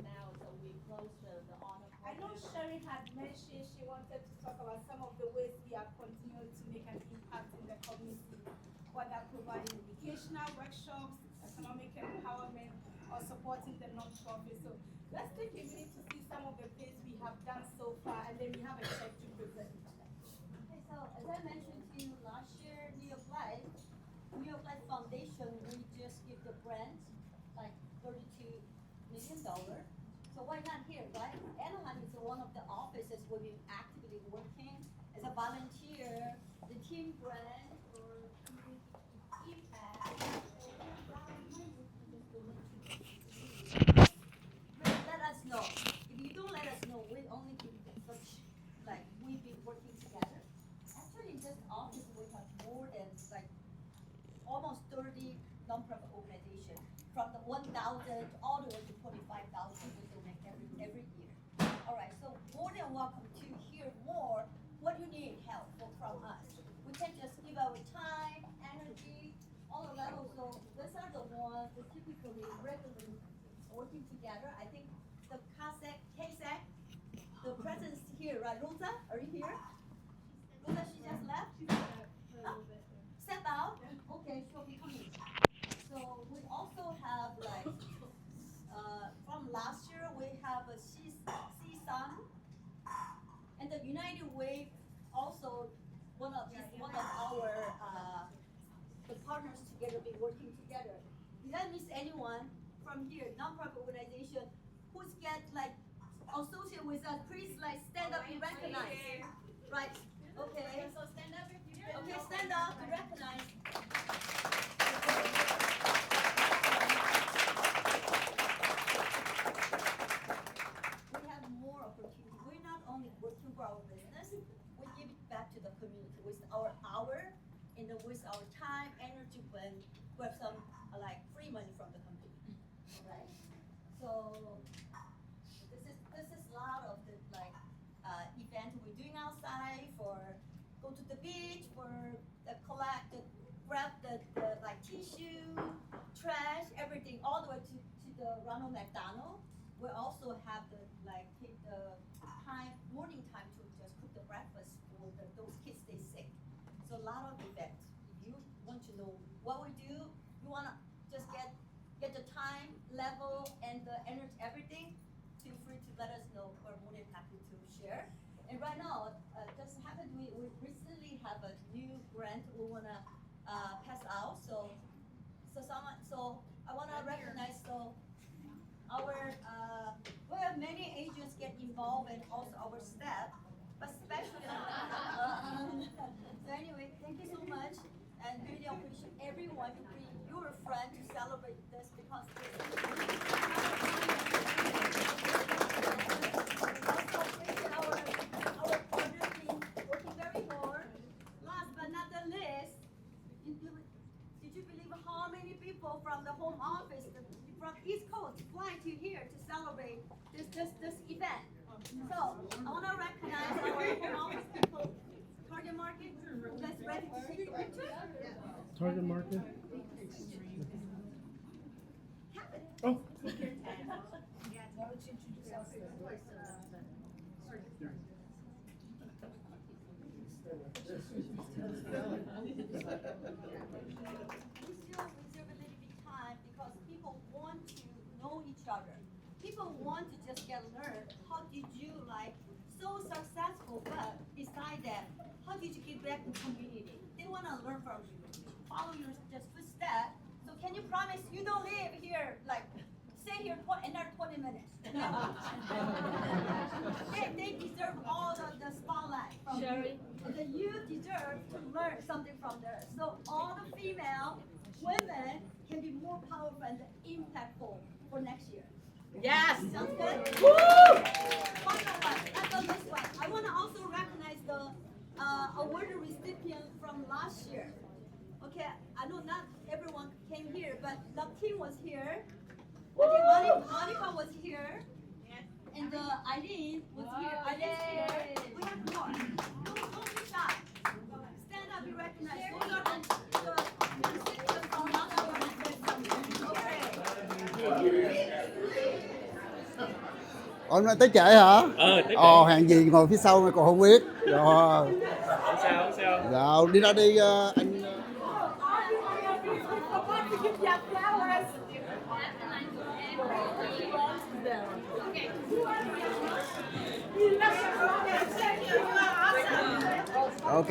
Now, so we close the honor. I know Sherry had mentioned she wanted to talk about some of the ways we are continuing to make an impact in the community, whether providing educational workshops, economic empowerment, or supporting the non-profit. So let's take a minute to see some of the things we have done so far, and then we have a check to present. Okay, so as I mentioned to you last year, New York Life Foundation, we just give the grant like $32 million. So why not here, right? Anaheim is one of the offices we've been actively working as a volunteer, the team grant for community impact. Let us know. If you don't let us know, we only give such, like, we've been working together. Actually, in this office, we have more than like almost 30 nonprofit organizations, from the 1,000 all the way to 25,000 we donate every year. All right, so more than welcome to hear more what you need help from us. We can just give our time, energy, all of that. Also, these are the ones we typically regularly working together. I think the KSAC, the presence here, right? Rosa, are you here? Rosa, she just left? Step out? Okay, she'll be coming. So we also have like, from last year, we have a CSUN, and the United Way also one of our the partners together, been working together. Did I miss anyone from here, nonprofit organization, who's get like associated with us? Please like stand up and recognize. Right. Okay. So stand up if you Okay, stand up to recognize. We have more opportunity. We're not only working for our business, we give it back to the community with our hour and with our time, energy, when we have some like free money from the company. Right? So this is a lot of the like event we're doing outside, for go to the beach, for grab the like tissue, trash, everything, all the way to the Ronald McDonald. We also have the like take the time, morning time, to just cook the breakfast for those kids stay sick. So a lot of events. If you want to know what we do, you wanna just get the time, level, and the energy, everything, feel free to let us know. We're more than happy to share. And right now, just happened we recently have a new grant we wanna pass out. So I wanna recognize our we have many agents get involved, and also our staff, but especially so anyway, thank you so much, and really appreciate everyone to bring your friend to celebrate this, because our partner team working very hard. Last but not the least, did you believe how many people from the home office, from East Coast, fly to here to celebrate this event? So I want to recognize our home office people. Target Market, you guys ready to take a picture? Target Market. Oh. Because people want to know each other. People want to just get learned. How did you like so successful, but beside that, how did you give back to community? They want to learn from you, follow your just footsteps. So can you promise you don't live here, like stay here another 20 minutes? they deserve all the spotlight from Sherry. you. And then you deserve to learn something from there. So all the female women can be more powerful and impactful for next year. Yes. Sounds good? Woo! Final one. Not the least one. I want to also recognize the award recipient from last year. Okay. Okay, I know not everyone came here, but the team was here. I think Monica was here. And Eileen was here. Eileen's here. We have more. Don't be shy. Stand up, be recognized. Those are the recipients from Monica Hôm nay tới trễ hả? Tới trễ. Hàng gì ngồi phía sau mà còn không biết. Rồi. Không sao. Rồi, đi ra đi anh. Ok.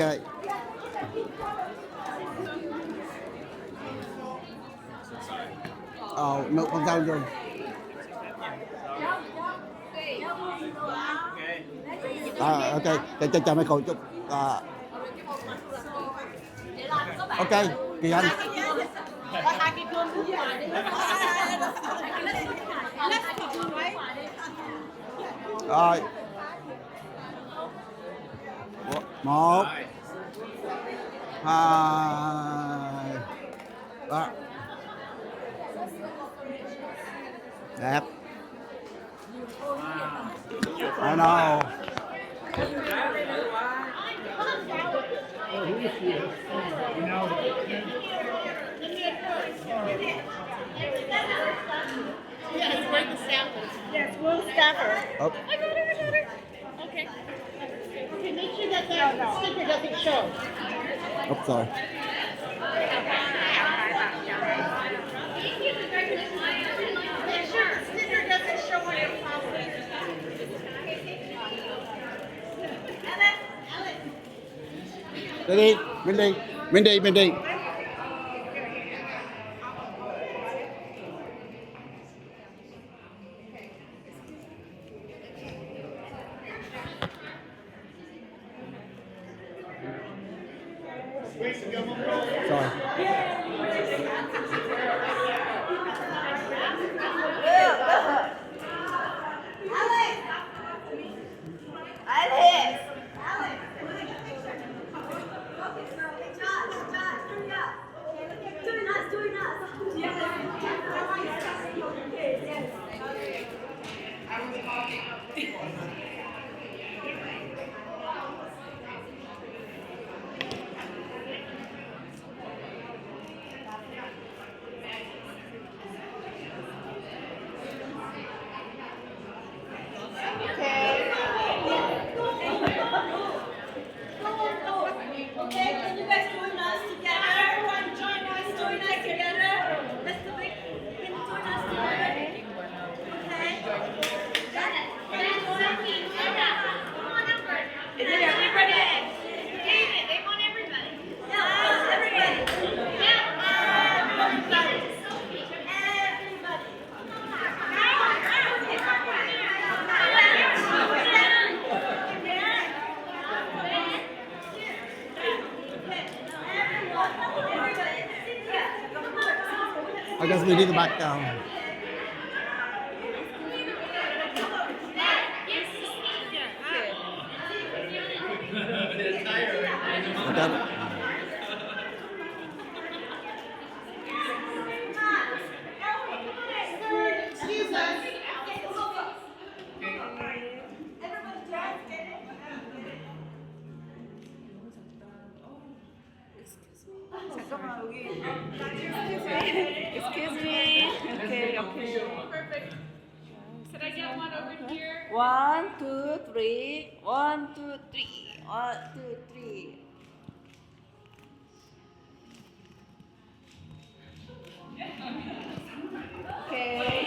No, không sao rồi. Ok, chào Michael chút. Ok, Kỳ Anh. Rồi. 1 2 3. Đẹp. I know. Yes, we're the staffers. Yes, we're the staffers. Oh. I got it. Okay. Okay, make sure that the sticker doesn't show. Oops, sorry. Make sure the sticker doesn't show on your phone. Mindy. I guess we need to back down. Okay. Excuse me. Okay. Perfect. Could I get one over here? 1, 2, 3. 1, 2, 3. 1, 2, 3. Okay.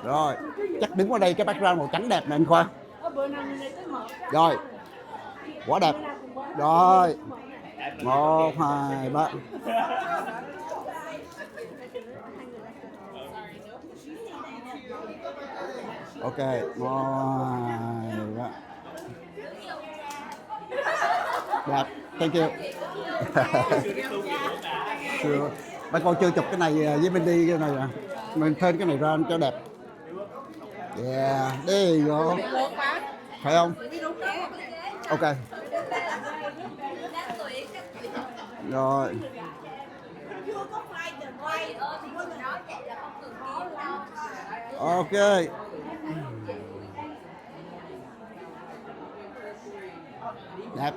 Rồi, chắc đứng qua đây cái background màu trắng đẹp này anh Khoa. Rồi, Quá đẹp. Rồi. 1, 2, 3. Ok, 1, 2, 3. Đẹp, thank you. Sure. Mấy con chưa chụp cái này với Mindy cái này nè. Mình thêm cái này ra cho đẹp. Yeah, there you go. Phải không? Ok. Rồi. Ok. Đẹp.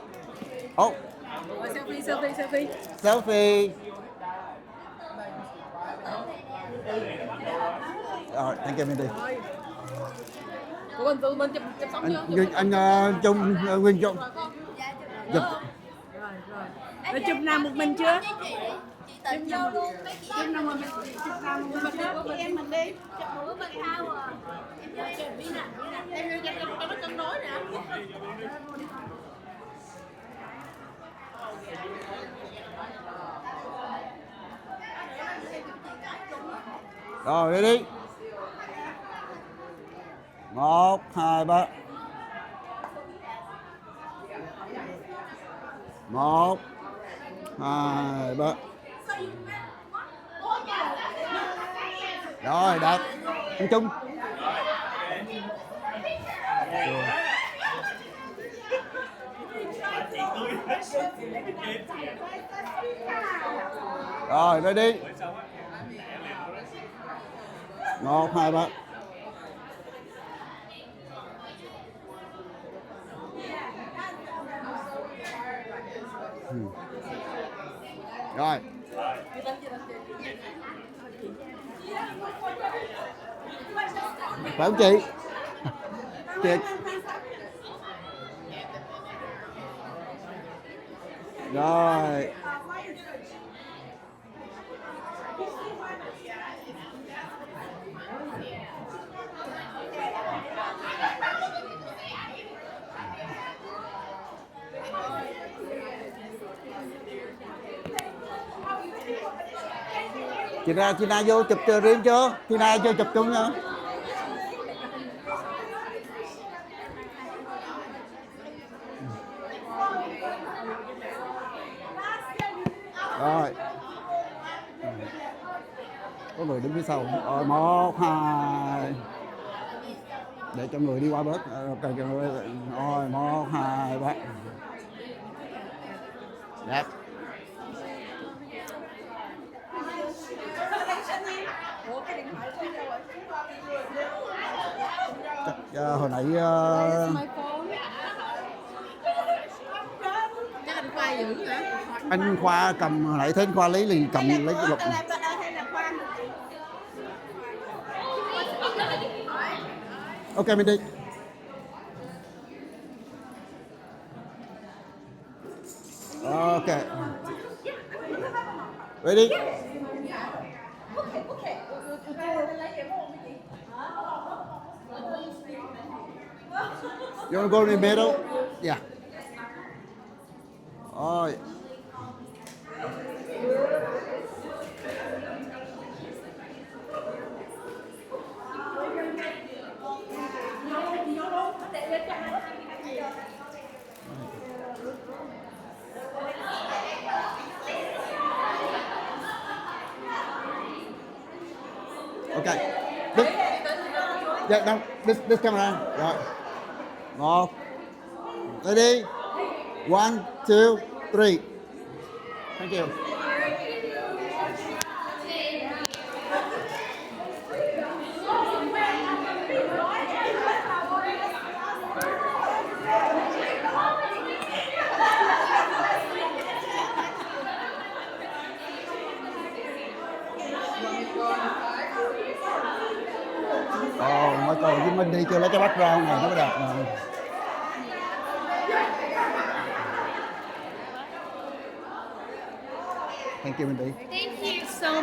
Oh. Selfie. Rồi, thank you Mindy. Tụi mình chụp sống chưa? Anh Trung, Nguyên Trung. Chụp. Rồi chụp nào một mình chưa? Chụp nào một mình Em mình đi. Chụp một mình thao à. Em đi nè. Em cho nó cân đối nè. Rồi đi đi. 1, 2, 3. 1, 2, 3. Rồi đẹp. Anh Trung. Rồi đây đi. 1, 2, 3. Rồi. Phải không chị? Chị. Rồi. Chị Na vô chụp riêng chưa? Chị Na vô chụp chung nha. Rồi. Có người đứng phía sau. Rồi 1, 2. Để cho người đi qua bớt. Rồi 1, 2, 3. Đẹp. Hồi nãy chắc anh Khoa giữ hả? anh Khoa cầm, hồi nãy thấy anh Khoa lấy cầm lấy cái lục. Ok mình đi. Ok. Ready? You want to go in the middle? Yeah. Rồi. Okay. This camera. Rồi. 1. Ready? 1, 2, 3. Thank you. Mấy cô với Mindy chưa lấy cái background này nó mới đẹp nè. Thank you, Mindy. Thank you so